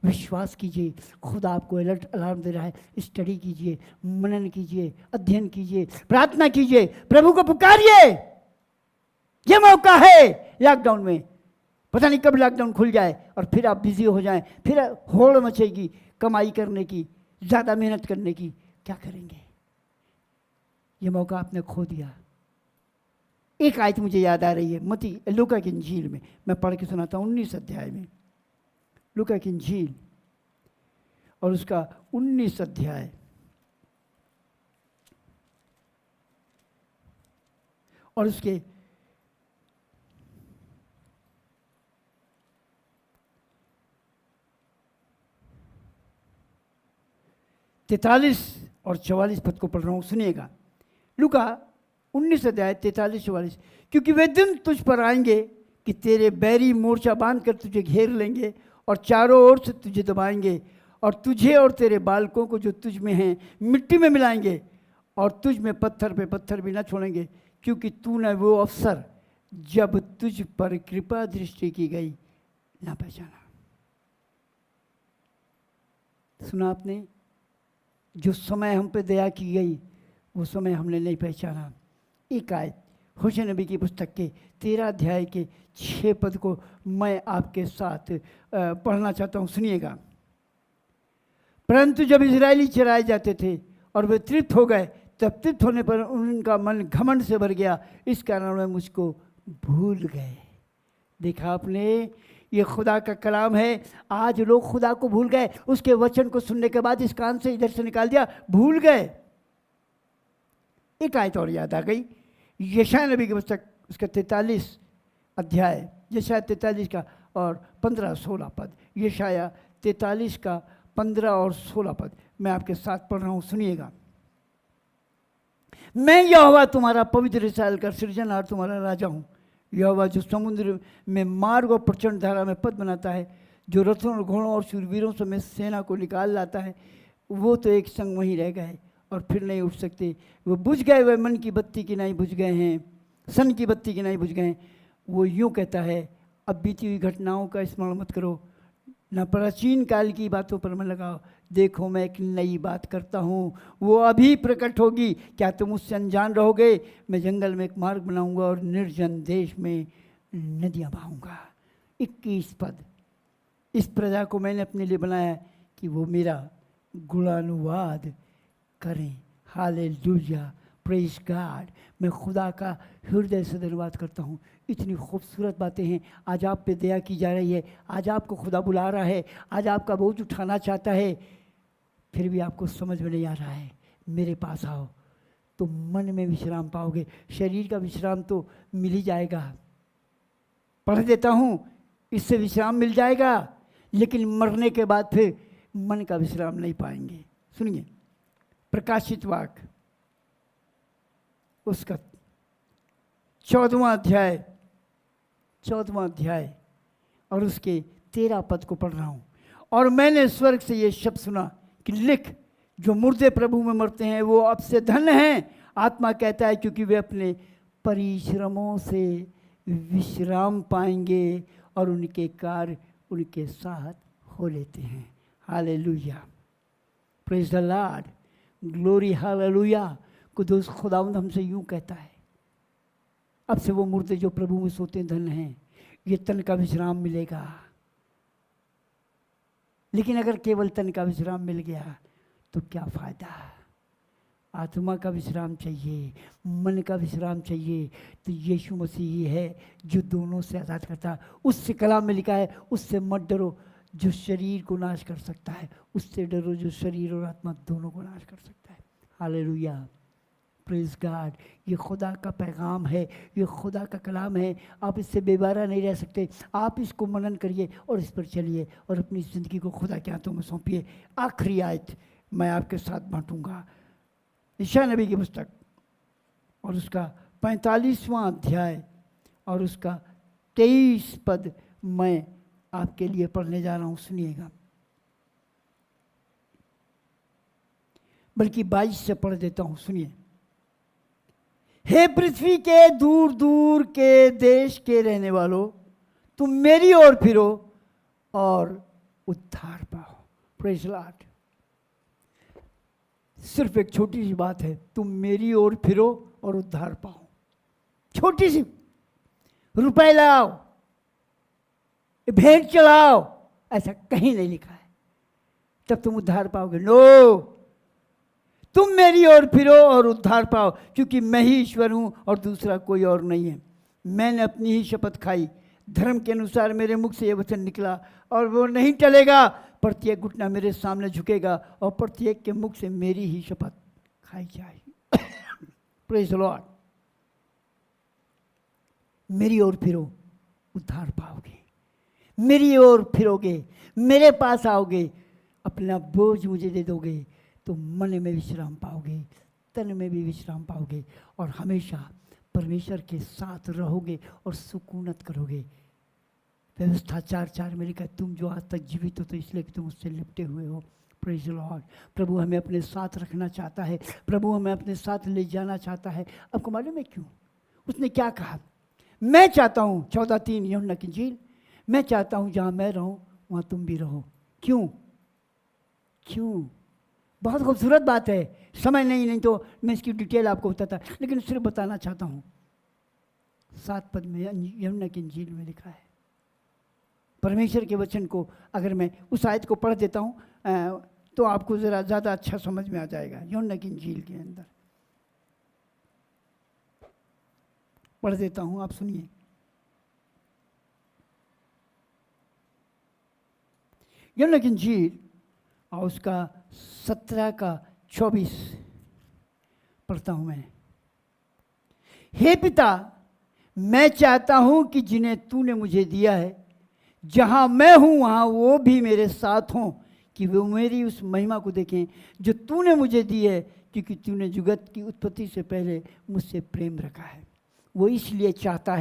विश्वास कीजिए, खुदा आपको अलर्ट अलार्म दे रहा है। स्टडी कीजिए, मनन कीजिए, अध्ययन कीजिए, प्रार्थना कीजिए, प्रभु को पुकारिए। ये मौका है लॉकडाउन में। पता नहीं कब लॉकडाउन खुल जाए और फिर आप बिजी हो जाएं, फिर होड़ मचेगी कमाई करने की, ज़्यादा मेहनत करने की। क्या करेंगे? ये मौका आपने खो दिया। एक आयत मुझे याद आ रही है, मती लूका की इंजील में, मैं पढ़ के सुनाता हूँ। 19 अध्याय में, लूका की इंजील और उसका 19 अध्याय और उसके 43 और 44 पद को पढ़ रहा हूँ, सुनिएगा। लूका 19 अध्याय 43-44। क्योंकि वे दिन तुझ पर आएंगे कि तेरे बैरी मोर्चा बांधकर तुझे घेर लेंगे और चारों ओर से तुझे दबाएंगे और तुझे और तेरे बालकों को जो तुझ में हैं मिट्टी में मिलाएंगे और तुझ में पत्थर पे पत्थर भी न छोड़ेंगे, क्योंकि तूने वो अवसर जब तुझ पर कृपा दृष्टि की गई ना पहचाना। सुना आपने? जो समय हम पे दया की गई वो समय हमने नहीं पहचाना। एक आयत होशे नबी की पुस्तक के 13 अध्याय के 6 पद को मैं आपके साथ पढ़ना चाहता हूँ, सुनिएगा। परंतु जब इजरायली चराए जाते थे और वे तृप्त हो गए, तब तृप्त होने पर उनका मन घमंड से भर गया, इस कारण वे मुझको भूल गए। देखा आपने? ये खुदा का कलाम है। आज लोग खुदा को भूल गए। उसके वचन को सुनने के बाद इस कान से इधर से निकाल दिया, भूल गए। एक आयत और याद आ गई, यशायाह नबी की पुस्तक उसका 43 अध्याय, यशायाह 43 का और 15-16 पद। यशायाह 43 का 15 और 16 पद मैं आपके साथ पढ़ रहा हूँ, सुनिएगा। मैं यहोवा तुम्हारा पवित्र इस्राएल का सृजनहार तुम्हारा राजा हूँ। यहोवा जो समुद्र में मार्ग और प्रचंड धारा में पथ बनाता है, जो रथों और घोड़ों और शूरवीरों समेत सेना को निकाल लाता है, वो तो एक संग वहीं रह गए और फिर नहीं उठ सकते। वो बुझ गए, वे मन की बत्ती की नहीं बुझ गए हैं, सन की बत्ती की नहीं बुझ गए हैं। वो यूँ कहता है, अब बीती हुई घटनाओं का स्मरण मत करो, न प्राचीन काल की बातों पर मन लगाओ। देखो मैं एक नई बात करता हूँ, वो अभी प्रकट होगी, क्या तुम उससे अनजान रहोगे? मैं जंगल में एक मार्ग बनाऊंगा और निर्जन देश में नदियाँ बहाऊंगा। 21 पद। इस प्रजा को मैंने अपने लिए बनाया कि वो मेरा गुणानुवाद करें। Hallelujah, praise God. मैं खुदा का हृदय से धन्यवाद करता हूँ। इतनी खूबसूरत बातें हैं। आज आप पे दया की जा रही है, आज आपको खुदा बुला रहा है, आज आपका बोझ उठाना चाहता है, फिर भी आपको समझ में नहीं आ रहा है। मेरे पास आओ तो मन में विश्राम पाओगे। शरीर का विश्राम तो मिल ही जाएगा, पढ़ देता हूँ, इससे विश्राम मिल जाएगा, लेकिन मरने के बाद फिर मन का विश्राम नहीं पाएंगे। सुनिए प्रकाशित वाक्य उसका 14वां अध्याय और उसके 13 पद को पढ़ रहा हूँ। और मैंने स्वर्ग से ये शब्द सुना कि लिख, जो मुर्दे प्रभु में मरते हैं वो अब से धन्य हैं। आत्मा कहता है क्योंकि वे अपने परिश्रमों से विश्राम पाएंगे और उनके कार्य उनके साथ हो लेते हैं। Hallelujah, praise the Lord, glory, hallelujah. कुदूस खुदावंद हमसे यूँ कहता है, अब से वो मुर्दे जो प्रभु में सोते धन्य हैं, ये तन का विश्राम मिलेगा। लेकिन अगर केवल तन का विश्राम मिल गया तो क्या फ़ायदा? आत्मा का विश्राम चाहिए, मन का विश्राम चाहिए। तो यीशु मसीह ही है जो दोनों से आज़ाद करता है। उससे कलाम में लिखा है, उससे मत डरो जो शरीर को नाश कर सकता है, उससे डरो जो शरीर और आत्मा दोनों को नाश कर सकता है। Hallelujah, praise God. ये खुदा का पैगाम है, ये खुदा का कलाम है। आप इससे बेबारा नहीं रह सकते। आप इसको मनन करिए और इस पर चलिए और अपनी ज़िंदगी को खुदा के हाथों में सौंपिए। आखिरी आयत मैं आपके साथ बांटूंगा, यशायाह नबी की पुस्तक और उसका 45वां अध्याय और उसका 23 पद मैं आपके लिए पढ़ने जा रहा हूँ। सुनिएगा, बल्कि 22 से पढ़ देता हूँ, सुनिए। हे पृथ्वी के दूर दूर के देश के रहने वालों, तुम मेरी ओर फिरो और उद्धार पाओ। Praise Lord. सिर्फ एक छोटी सी बात है, तुम मेरी ओर फिरो और उद्धार पाओ। छोटी सी, रुपए लाओ, भेंट चलाओ, ऐसा कहीं नहीं लिखा है तब तुम उद्धार पाओगे। नो, तुम मेरी ओर फिरो और उद्धार पाओ, क्योंकि मैं ही ईश्वर हूं और दूसरा कोई और नहीं है। मैंने अपनी ही शपथ खाई, धर्म के अनुसार मेरे मुख से यह वचन निकला और वो नहीं टलेगा। प्रत्येक घुटना मेरे सामने झुकेगा और प्रत्येक के मुख से मेरी ही शपथ खाई जाएगी। Praise the Lord. मेरी ओर फिरो, उद्धार पाओगे। मेरी ओर फिरोगे, मेरे पास आओगे, अपना बोझ मुझे दे दोगे तो मन में विश्राम पाओगे, तन में भी विश्राम पाओगे और हमेशा परमेश्वर के साथ रहोगे और सुकूनत करोगे। व्यवस्था 4:4 में लिखा है, तुम जो आज तक जीवित हो तो इसलिए कि तुम उससे लिपटे हुए हो। Praise the Lord. प्रभु हमें अपने साथ रखना चाहता है, प्रभु हमें अपने साथ ले जाना चाहता है। आपको मालूम है क्यों? उसने क्या कहा? मैं चाहता हूँ, 14:3 यूहन्ना की इंजील, मैं चाहता हूँ जहाँ मैं रहूँ वहाँ तुम भी रहो। क्यों? क्यों? बहुत खूबसूरत बात है। समय नहीं तो मैं इसकी डिटेल आपको बताता, लेकिन सिर्फ बताना चाहता हूँ। 7 पद में यूहन्ना की इंजील में लिखा है, परमेश्वर के वचन को अगर मैं उस आयत को पढ़ देता हूँ तो आपको ज़रा ज़्यादा अच्छा समझ में आ जाएगा। यूहन्ना की इंजील के अंदर पढ़ देता हूँ, आप सुनिए। यूहन्ना की इंजील और उसका 17 का 24 पढ़ता हूँ मैं। हे पिता, मैं चाहता हूँ कि जिन्हें तूने मुझे दिया है, जहाँ मैं हूँ वहाँ वो भी मेरे साथ हों, कि वो मेरी उस महिमा को देखें जो तूने मुझे दी है, क्योंकि तूने जुगत की उत्पत्ति से पहले मुझसे प्रेम रखा है। वो इसलिए चाहता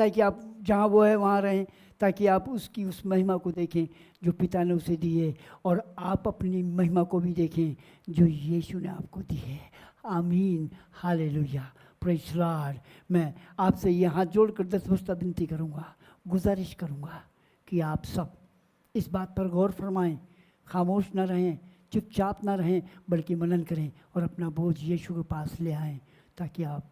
है कि आप जहाँ वो है वहाँ रहें, ताकि आप उसकी उस महिमा को देखें जो पिता ने उसे दी है, और आप अपनी महिमा को भी देखें जो यीशु ने आपको दी है। आमीन, हालेलुया, प्रेज़ लॉर्ड। मैं आपसे ये हाथ जोड़कर दस्तबस्ता विनती करूँगा, गुजारिश करूँगा कि आप सब इस बात पर गौर फरमाएं, खामोश ना रहें, चुपचाप ना रहें, बल्कि मनन करें और अपना बोझ यीशु के पास ले आएं, ताकि आप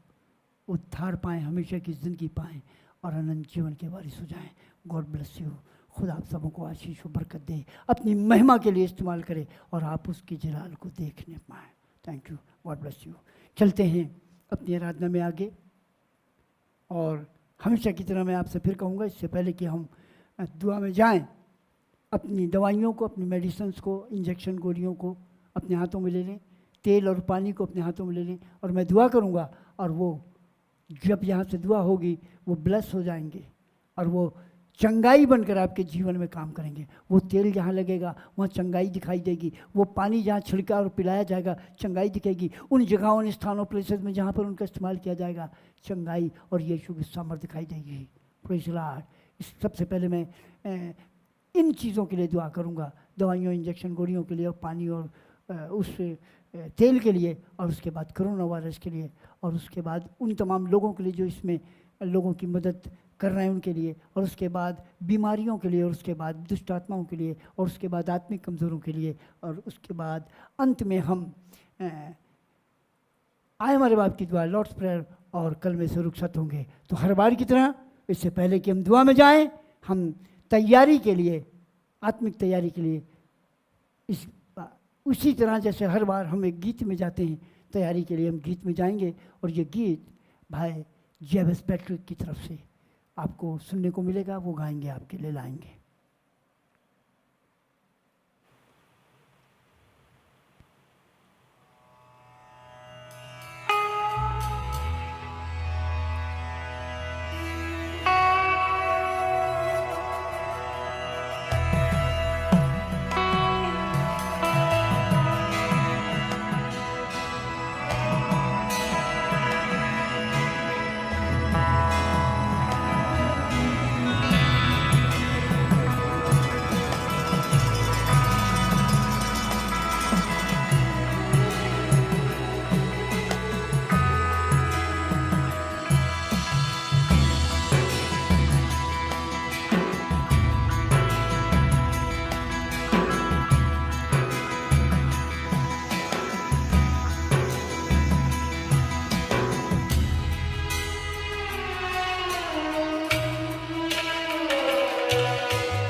उद्धार पाएँ, हमेशा की ज़िंदगी पाएँ और अनंत जीवन के वारिस हो जाएं। God bless you. खुदा आप सबों को आशीष और बरकत दे, अपनी महिमा के लिए इस्तेमाल करे और आप उसकी जलाल को देखने पाएँ। Thank you, God bless you. चलते हैं अपनी आराधना में आगे, और हमेशा की तरह मैं आपसे फिर कहूँगा, इससे पहले कि हम दुआ में जाएं, अपनी दवाइयों को, अपनी मेडिसिन्स को, इंजेक्शन गोलियों को अपने हाथों में ले लें, तेल और पानी को अपने हाथों में ले लें, और मैं दुआ करूँगा, और वो जब यहाँ से दुआ होगी वो ब्लेस हो जाएंगे और वो चंगाई बनकर आपके जीवन में काम करेंगे। वो तेल जहाँ लगेगा वहाँ चंगाई दिखाई देगी, वो पानी जहाँ छिड़का और पिलाया जाएगा चंगाई दिखेगी, उन जगहों, उन स्थानों, प्लेसेस में जहाँ पर उनका इस्तेमाल किया जाएगा चंगाई और यीशु की सामर्थ दिखाई देगी। Praise Lord. सबसे पहले मैं इन चीज़ों के लिए दुआ करूँगा, दवाइयों, इंजेक्शन गोलियों के लिए, और पानी और उस तेल के लिए, और उसके बाद कोरोना वायरस के लिए, और उसके बाद उन तमाम लोगों के लिए जो इसमें लोगों की मदद कर रहे हैं उनके लिए, और उसके बाद बीमारियों के लिए, और उसके बाद दुष्ट आत्माओं के लिए, और उसके बाद आत्मिक कमज़ोरों के लिए, और उसके बाद अंत में हम आए हमारे बाप की दुआ, लॉर्ड्स प्रेयर, और कल में से रुखसत होंगे। तो हर बार की तरह इससे पहले कि हम दुआ में जाएं, हम तैयारी के लिए, आत्मिक तैयारी के लिए, उसी तरह जैसे हर बार हम एक गीत में जाते हैं, तैयारी के लिए हम गीत में जाएंगे, और ये गीत भाई जेबस पैट्रिक की तरफ से आपको सुनने को मिलेगा, वो गाएंगे, आपके लिए लाएंगे।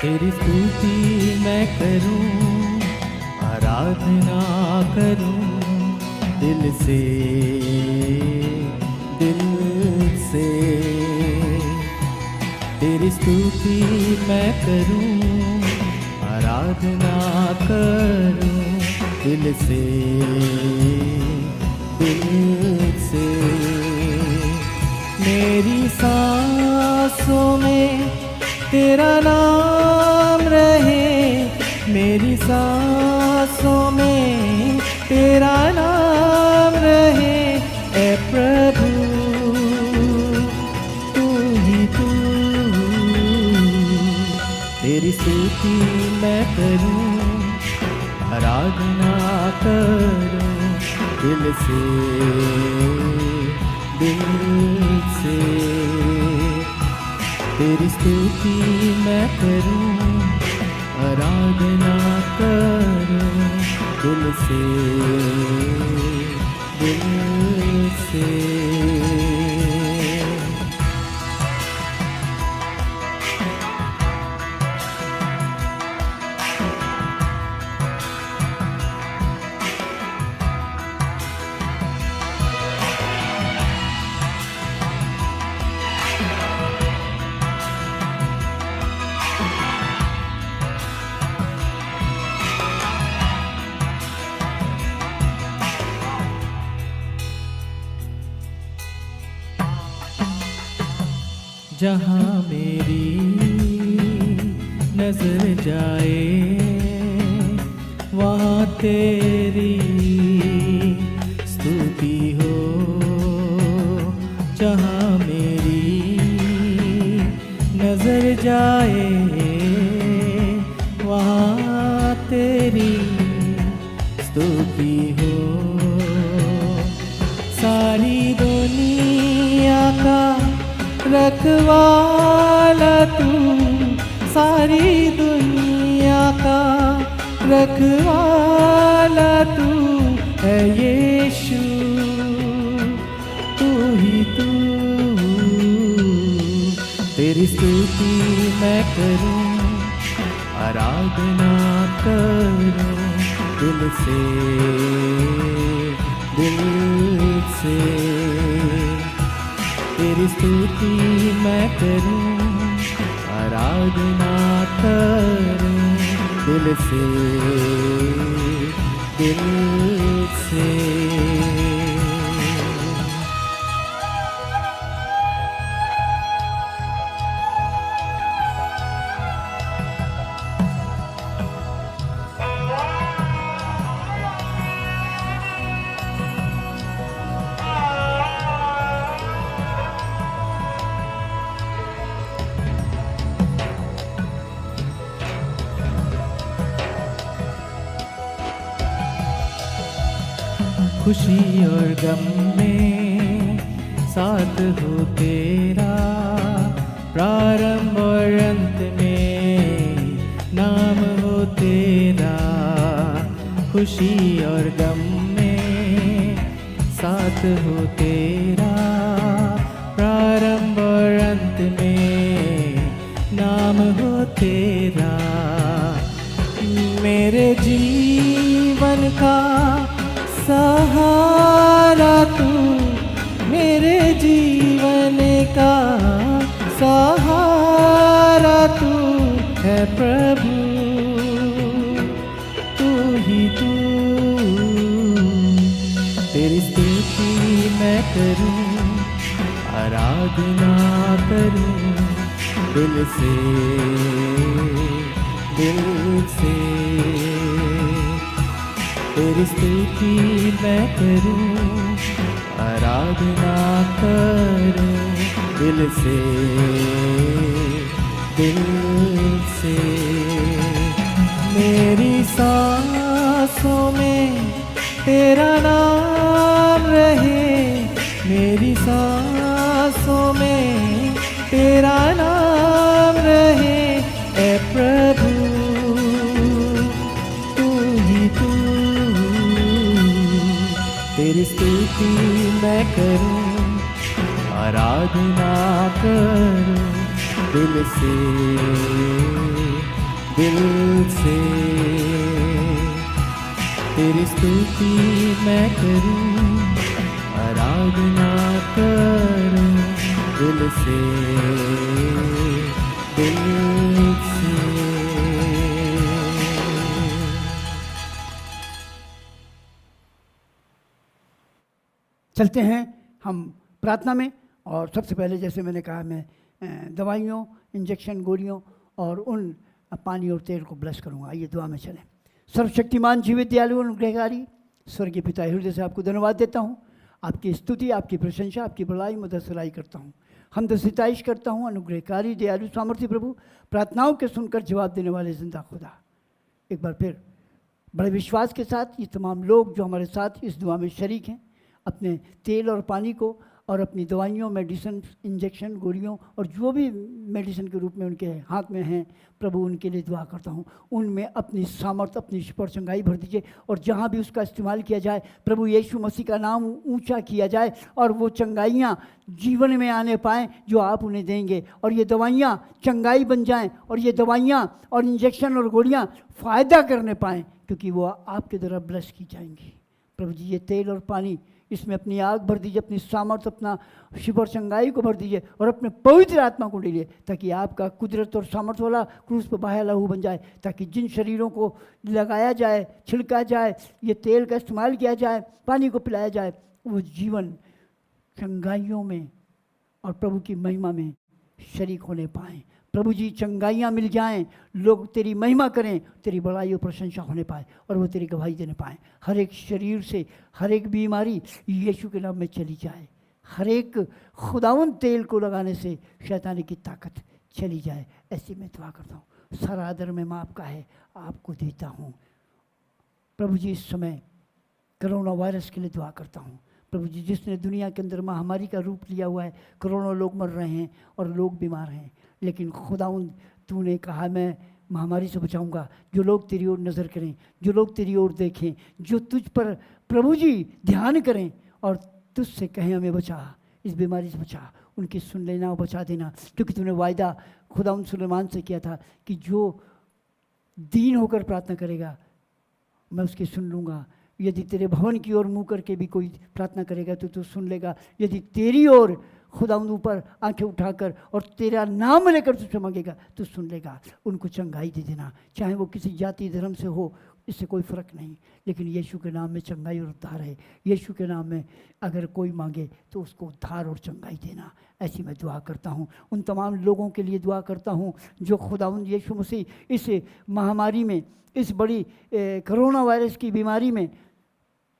तेरी स्तुति मैं करूं, आराधना करूं दिल से, दिल से। तेरी स्तुति मैं करूं, आराधना करूं दिल से, दिल से। मेरी सांसों में तेरा नाम रहे, मेरी सांसों में तेरा नाम रहे, ऐ प्रभु तू ही तू। तेरी स्तुति मैं करूं, आराधना करूं दिल से, दिल से। तेरी स्तुति मैं करूं, आराधना करूं दिल से, दिल से। जहाँ मेरी नजर जाए वहाँ तेरी स्तुति हो। जहाँ मेरी नजर जाए वहाँ तेरी स्तुति हो। सारी दुनिया का रखवाला तू, सारी दुनिया का रखवाला तू है यीशु, तू ही तू। तेरी स्तुति मैं करूं, आराधना करूं दिल से, दिल से। तेरी स्तुति मैं करूं, आराधना करूं दिल से, दिल से। खुशी और गम में साथ हो तेरा, प्रारंभ और अंत में नाम हो तेरा। खुशी और गम में साथ हो तेरा, प्रारंभ और अंत में नाम हो तेरा। मेरे जीवन का सहारा तू, मेरे जीवन का सहारा तू है प्रभु, तू ही तू। तेरी स्तुति मैं करूं, आराधना करूं दिल से, दिल से। तेरी स्तुति मैं करूं, आराधना करूं दिल से, दिल से। मेरी सांसों में तेरा नाम रहे, मेरी सांसों में तेरा नाम रहे ऐ प्रभु, तू ही तू। तेरी स्तुति मैं करूं, आराधना करूं दिल से, दिल से। तेरी स्तुति मैं करूं, आराधना करूं दिल से, दिल से। चलते हैं हम प्रार्थना में। और सबसे पहले जैसे मैंने कहा, मैं दवाइयों, इंजेक्शन, गोलियों और उन पानी और तेल को ब्लेस करूँगा। आइए दुआ में चलें। सर्वशक्तिमान जीवित दयालु अनुग्रहकारी स्वर्गीय पिता, हृदय से आपको धन्यवाद देता हूँ। आपकी स्तुति, आपकी प्रशंसा, आपकी बड़ाई, मदद सराई करता हूँ। हमद सिताइश करता हूँ। अनुग्रहकारी दयालु सामर्थ्य प्रभु, प्रार्थनाओं के सुनकर जवाब देने वाले जिंदा खुदा, एक बार फिर बड़े विश्वास के साथ ये तमाम लोग जो हमारे साथ इस दुआ में शरीक हैं, अपने तेल और पानी को और अपनी दवाइयों, मेडिसिन, इंजेक्शन, गोलियों और जो भी मेडिसिन के रूप में उनके हाथ में हैं, प्रभु उनके लिए दुआ करता हूँ। उनमें अपनी सामर्थ, अपनी शिपर चंगाई भर दीजिए और जहाँ भी उसका इस्तेमाल किया जाए, प्रभु यीशु मसीह का नाम ऊंचा किया जाए और वो चंगाइयाँ जीवन में आने पाएँ जो आप उन्हें देंगे, और ये दवाइयाँ चंगाई बन जाएँ और ये दवाइयाँ और इंजेक्शन और गोलियाँ फ़ायदा करने पाएँ, क्योंकि वो आपके द्वारा ब्लेस की जाएंगी। प्रभु जी, ये तेल और पानी, इसमें अपनी आग भर दीजिए, अपनी सामर्थ, अपना शिव और चंगाई को भर दीजिए और अपने पवित्र आत्मा को लीजिए, ताकि आपका कुदरत और सामर्थ वाला क्रूस पर बहाया लहू बन जाए, ताकि जिन शरीरों को लगाया जाए, छिड़का जाए, ये तेल का इस्तेमाल किया जाए, पानी को पिलाया जाए, वो जीवन चंगाइयों में और प्रभु की महिमा में शरीक होने पाएँ। प्रभु जी चंगाइयाँ मिल जाएं, लोग तेरी महिमा करें, तेरी बड़ाई और प्रशंसा होने पाए और वो तेरी गवाही देने पाएँ। हर एक शरीर से हर एक बीमारी यीशु के नाम में चली जाए। हर एक खुदावंद तेल को लगाने से शैतानी की ताकत चली जाए। ऐसी मैं दुआ करता हूँ। सारा आदर में मैं आपका है, आपको देता हूँ। प्रभु जी इस समय कोरोना वायरस के लिए दुआ करता हूँ। प्रभु जी जिसने दुनिया के अंदर महामारी का रूप लिया हुआ है, करोड़ों लोग मर रहे हैं और लोग बीमार हैं, लेकिन खुदावंद तूने कहा मैं महामारी से बचाऊंगा। जो लोग तेरी ओर नज़र करें, जो लोग तेरी ओर देखें, जो तुझ पर प्रभु जी ध्यान करें और तुझसे कहें हमें बचा, इस बीमारी से बचा, उनकी सुन लेना और बचा देना। क्योंकि तूने वायदा खुदावंद सुलेमान से किया था कि जो दीन होकर प्रार्थना करेगा मैं उसकी सुन लूँगा। यदि तेरे भवन की ओर मुँह करके भी कोई प्रार्थना करेगा तो तू सुन लेगा। यदि तेरी ओर खुदावंद ऊपर आंखें उठाकर और तेरा नाम लेकर तुझसे मांगेगा तो सुन लेगा। उनको चंगाई दे देना, चाहे वो किसी जाति धर्म से हो, इससे कोई फ़र्क नहीं, लेकिन यीशु के नाम में चंगाई और उद्धार है। यीशु के नाम में अगर कोई मांगे तो उसको उद्धार और चंगाई देना। ऐसी मैं दुआ करता हूँ। उन तमाम लोगों के लिए दुआ करता हूँ जो खुदावंद यीशु मसीह इस महामारी में, इस बड़ी कोरोना वायरस की बीमारी में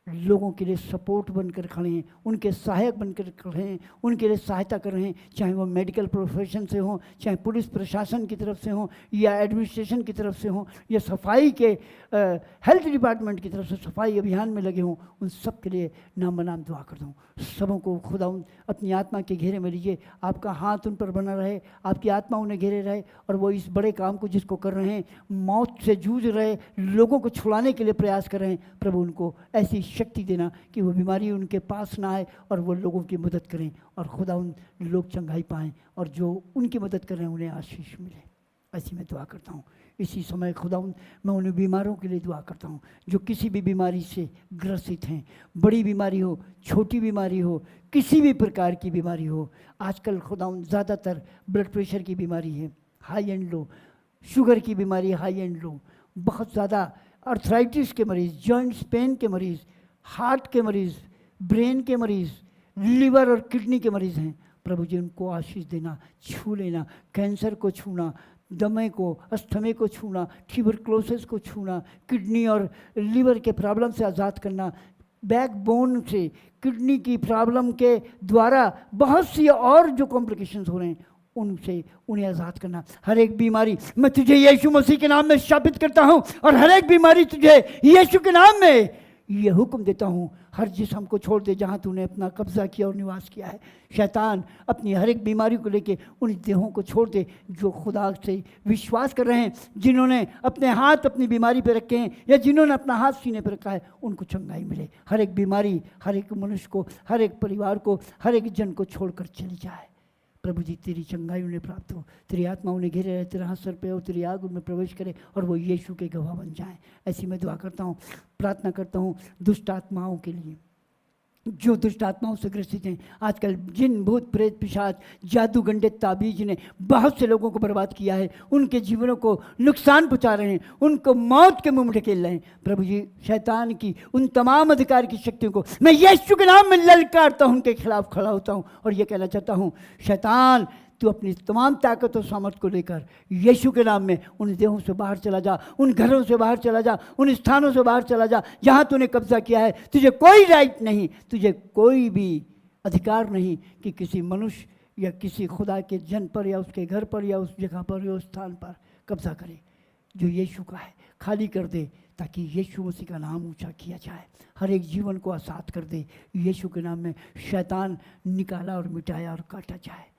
लोगों के लिए सपोर्ट बनकर खड़े हैं, उनके सहायक बनकर खड़े हैं, उनके लिए सहायता कर रहे हैं। चाहे वो मेडिकल प्रोफेशन से हों, चाहे पुलिस प्रशासन की तरफ से हों, या एडमिनिस्ट्रेशन की तरफ से हों, या सफाई के हेल्थ डिपार्टमेंट की तरफ से सफाई अभियान में लगे हों, उन सब के लिए नाम बनाम दुआ करता हूँ। सबों को खुदा अपनी आत्मा के घेरे में लीजिए। आपका हाथ उन पर बना रहे, आपकी आत्मा उन्हें घेरे रहे और वो इस बड़े काम को जिसको कर रहे हैं, मौत से जूझ रहे लोगों को छुड़ाने के लिए प्रयास कर रहे हैं, प्रभु उनको ऐसी शक्ति देना कि वो बीमारी उनके पास ना आए और वो लोगों की मदद करें और खुदा उन लोग चंगाई पाएँ और जो उनकी मदद कर रहे हैं उन्हें आशीष मिले। ऐसी मैं दुआ करता हूँ। इसी समय खुदा मैं उन बीमारों के लिए दुआ करता हूँ जो किसी भी बीमारी से ग्रसित हैं, बड़ी बीमारी हो, छोटी बीमारी हो, किसी भी प्रकार की बीमारी हो। आजकल खुदा ज़्यादातर ब्लड प्रेशर की बीमारी है, हाई एंड लो, शुगर की बीमारी हाई एंड लो, बहुत ज़्यादा अर्थराइटिस के मरीज़, जॉइंट्स पेन के मरीज़, हार्ट के मरीज़, ब्रेन के मरीज़, लीवर और किडनी के मरीज़ हैं। प्रभु जी उनको आशीष देना, छू लेना, कैंसर को छूना, दमे को, अस्थमे को छूना, ट्यूबरक्लोसिस को छूना, किडनी और लीवर के प्रॉब्लम से आज़ाद करना, बैकबोन से किडनी की प्रॉब्लम के द्वारा बहुत सी और जो कॉम्प्लिकेशंस हो रहे हैं उनसे उन्हें आज़ाद करना। हर एक बीमारी मैं तुझे यीशु मसीह के नाम में शापित करता हूँ और हर एक बीमारी तुझे यीशु के नाम में ये हुक्म देता हूँ, हर जिस्म को छोड़ दे जहाँ तूने अपना कब्जा किया और निवास किया है। शैतान अपनी हर एक बीमारी को लेके उन देहों को छोड़ दे जो खुदा से विश्वास कर रहे हैं, जिन्होंने अपने हाथ अपनी बीमारी पे रखे हैं या जिन्होंने अपना हाथ सीने पर रखा है, उनको चंगाई मिले। हर एक बीमारी हर एक मनुष्य को, हर एक परिवार को, हर एक जन को छोड़कर चली जाए। प्रभु जी तेरी चंगाई उन्हें प्राप्त हो, तेरी आत्मा उन्हें घेरे रहे, तेरा हाथ सर पे हो, तेरी आग उनमें प्रवेश करे और वो यीशु के गवाह बन जाएं। ऐसी मैं दुआ करता हूँ, प्रार्थना करता हूँ दुष्ट आत्माओं के लिए जो दुष्ट आत्माओं से ग्रसित हैं। आजकल जिन भूत प्रेत पिशाच जादू गंडे ताबीज ने बहुत से लोगों को बर्बाद किया है, उनके जीवनों को नुकसान पहुंचा रहे हैं, उनको मौत के मुंह में ढकेल रहे हैं। प्रभु जी शैतान की उन तमाम अधिकार की शक्तियों को मैं यीशु के नाम में ललकारता हूं, उनके खिलाफ खड़ा होता हूं और ये कहना चाहता हूं, शैतान तू अपनी तमाम ताकत और सामर्थ को लेकर यीशु के नाम में उन देहों से बाहर चला जा, उन घरों से बाहर चला जा, उन स्थानों से बाहर चला जा जहां तूने कब्जा किया है। तुझे कोई राइट नहीं, तुझे कोई भी अधिकार नहीं कि किसी मनुष्य या किसी खुदा के जन पर या उसके घर पर या उस जगह पर या उस स्थान पर कब्जा करे जो यीशु का है। खाली कर दे ताकि यीशु मसीह का नाम ऊंचा किया जाए। हर एक जीवन को आज़ाद कर दे। यीशु के नाम में शैतान निकाला और मिटाया और काटा जाए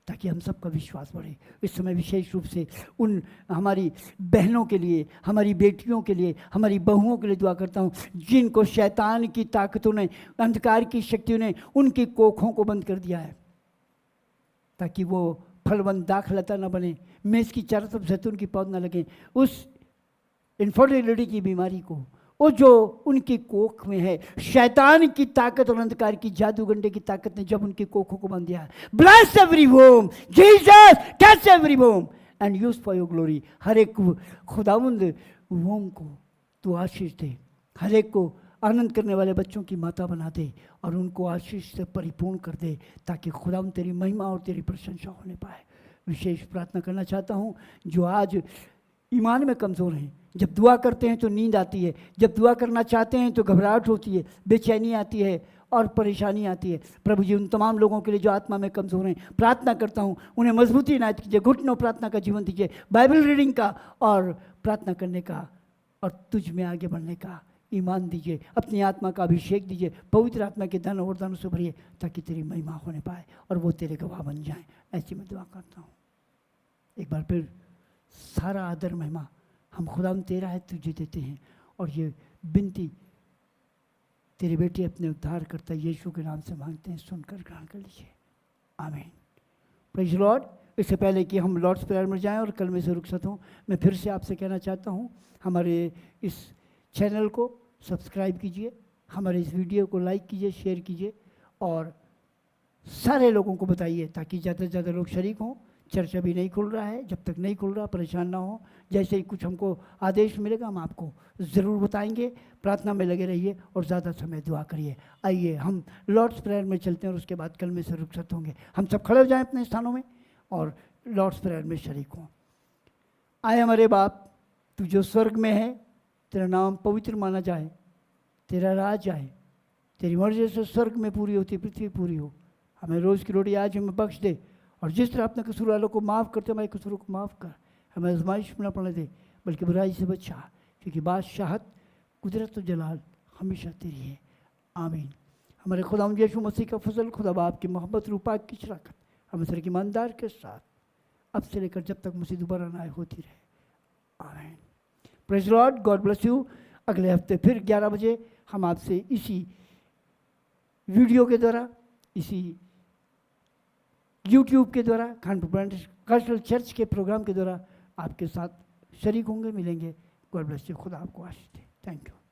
ताकि हम सबका विश्वास बढ़े। इस समय विशेष रूप से उन हमारी बहनों के लिए, हमारी बेटियों के लिए, हमारी बहुओं के लिए दुआ करता हूँ जिनको शैतान की ताकतों ने, अंधकार की शक्तियों ने उनकी कोखों को बंद कर दिया है ताकि वो फलवंत दाखलता न बने, मेज़ की चारों तरफ जैतून की पौध न लगे। उस इनफर्टिलिटी की बीमारी को, वो जो उनकी कोख में है, शैतान की ताकत और अंधकार की जादूगंडे की ताकत ने जब उनकी कोखों को बांध दिया है, bless every home, Jesus touch every home and use for your glory. हर एक खुदावंद होम को तू आशीष दे, हर एक को आनंद करने वाले बच्चों की माता बना दे और उनको आशीष से परिपूर्ण कर दे ताकि खुदावंद तेरी महिमा और तेरी प्रशंसा होने पाए। विशेष प्रार्थना करना चाहता हूँ जो आज ईमान में कमज़ोर हैं। जब दुआ करते हैं तो नींद आती है, जब दुआ करना चाहते हैं तो घबराहट होती है, बेचैनी आती है और परेशानी आती है। प्रभु जी उन तमाम लोगों के लिए जो आत्मा में कमज़ोर हैं प्रार्थना करता हूँ, उन्हें मजबूती इनायत कीजिए, घुटनों प्रार्थना का जीवन दीजिए, बाइबल रीडिंग का और प्रार्थना करने का और तुझ में आगे बढ़ने का ईमान दीजिए। अपनी आत्मा का अभिषेक दीजिए, पवित्र आत्मा के धन और दानों से भरिए ताकि तेरी महिमा होने पाए और वो तेरे गवाह बन जाएं। ऐसी मैं दुआ करता हूँ। एक बार फिर सारा आदर महिमा हम खुदा तेरा है, तुझे देते हैं और ये विनती तेरे बेटे अपने उद्धार करता यीशु के नाम से मांगते हैं, सुनकर ग्रहण कर लीजिए। आमीन। Praise Lord. इससे पहले कि हम लॉर्ड्स प्रेयर में जाएं और कल में से रुखसत हों, मैं फिर से आपसे कहना चाहता हूं हमारे इस चैनल को सब्सक्राइब कीजिए, हमारे इस वीडियो को लाइक कीजिए, शेयर कीजिए और सारे लोगों को बताइए ताकि ज़्यादा से ज़्यादा लोग शरीक हों। चर्च अभी नहीं खुल रहा है, जब तक नहीं खुल रहा परेशान ना हो। जैसे ही कुछ हमको आदेश मिलेगा हम आपको ज़रूर बताएंगे। प्रार्थना में लगे रहिए और ज़्यादा समय दुआ करिए। आइए हम लॉर्ड्स प्रेयर में चलते हैं और उसके बाद कल में से रुखसत होंगे। हम सब खड़े हो जाएं अपने स्थानों में और लॉर्ड्स प्रेयर में शरीक हों। आए हमारे बाप, तू जो स्वर्ग में है, तेरा नाम पवित्र माना जाए, तेरा राज आए, तेरी मर्जी से स्वर्ग में पूरी होती पृथ्वी पूरी हो। हमें रोज़ की रोटी आज हमें बख्श दे और जिस तरह अपने कसूर वालों को माफ़ करते हमारे कसूरों को माफ़ कर। हमें आज़माइश में न पड़ने दे बल्कि बुराई से बचा, क्योंकि बादशाहत कुदरत और जलाल हमेशा तेरी है। आमीन। हमारे खुदा यीशु मसीह का फजल, खुदा बाप की मोहब्बत, रूपा की शराकत हम सर की ईमानदार के साथ अब से लेकर जब तक मसीह दोबारा ना आए होती रहे। आमीन। Praise Lord. God bless you. अगले हफ्ते फिर 11 बजे हम आपसे इसी वीडियो के द्वारा, इसी यूट्यूब के द्वारा, खानपुर पेंटेकॉस्टल चर्च के प्रोग्राम के द्वारा आपके साथ शरीक होंगे, मिलेंगे। God bless you. खुदा आपको आशीष दे। Thank you.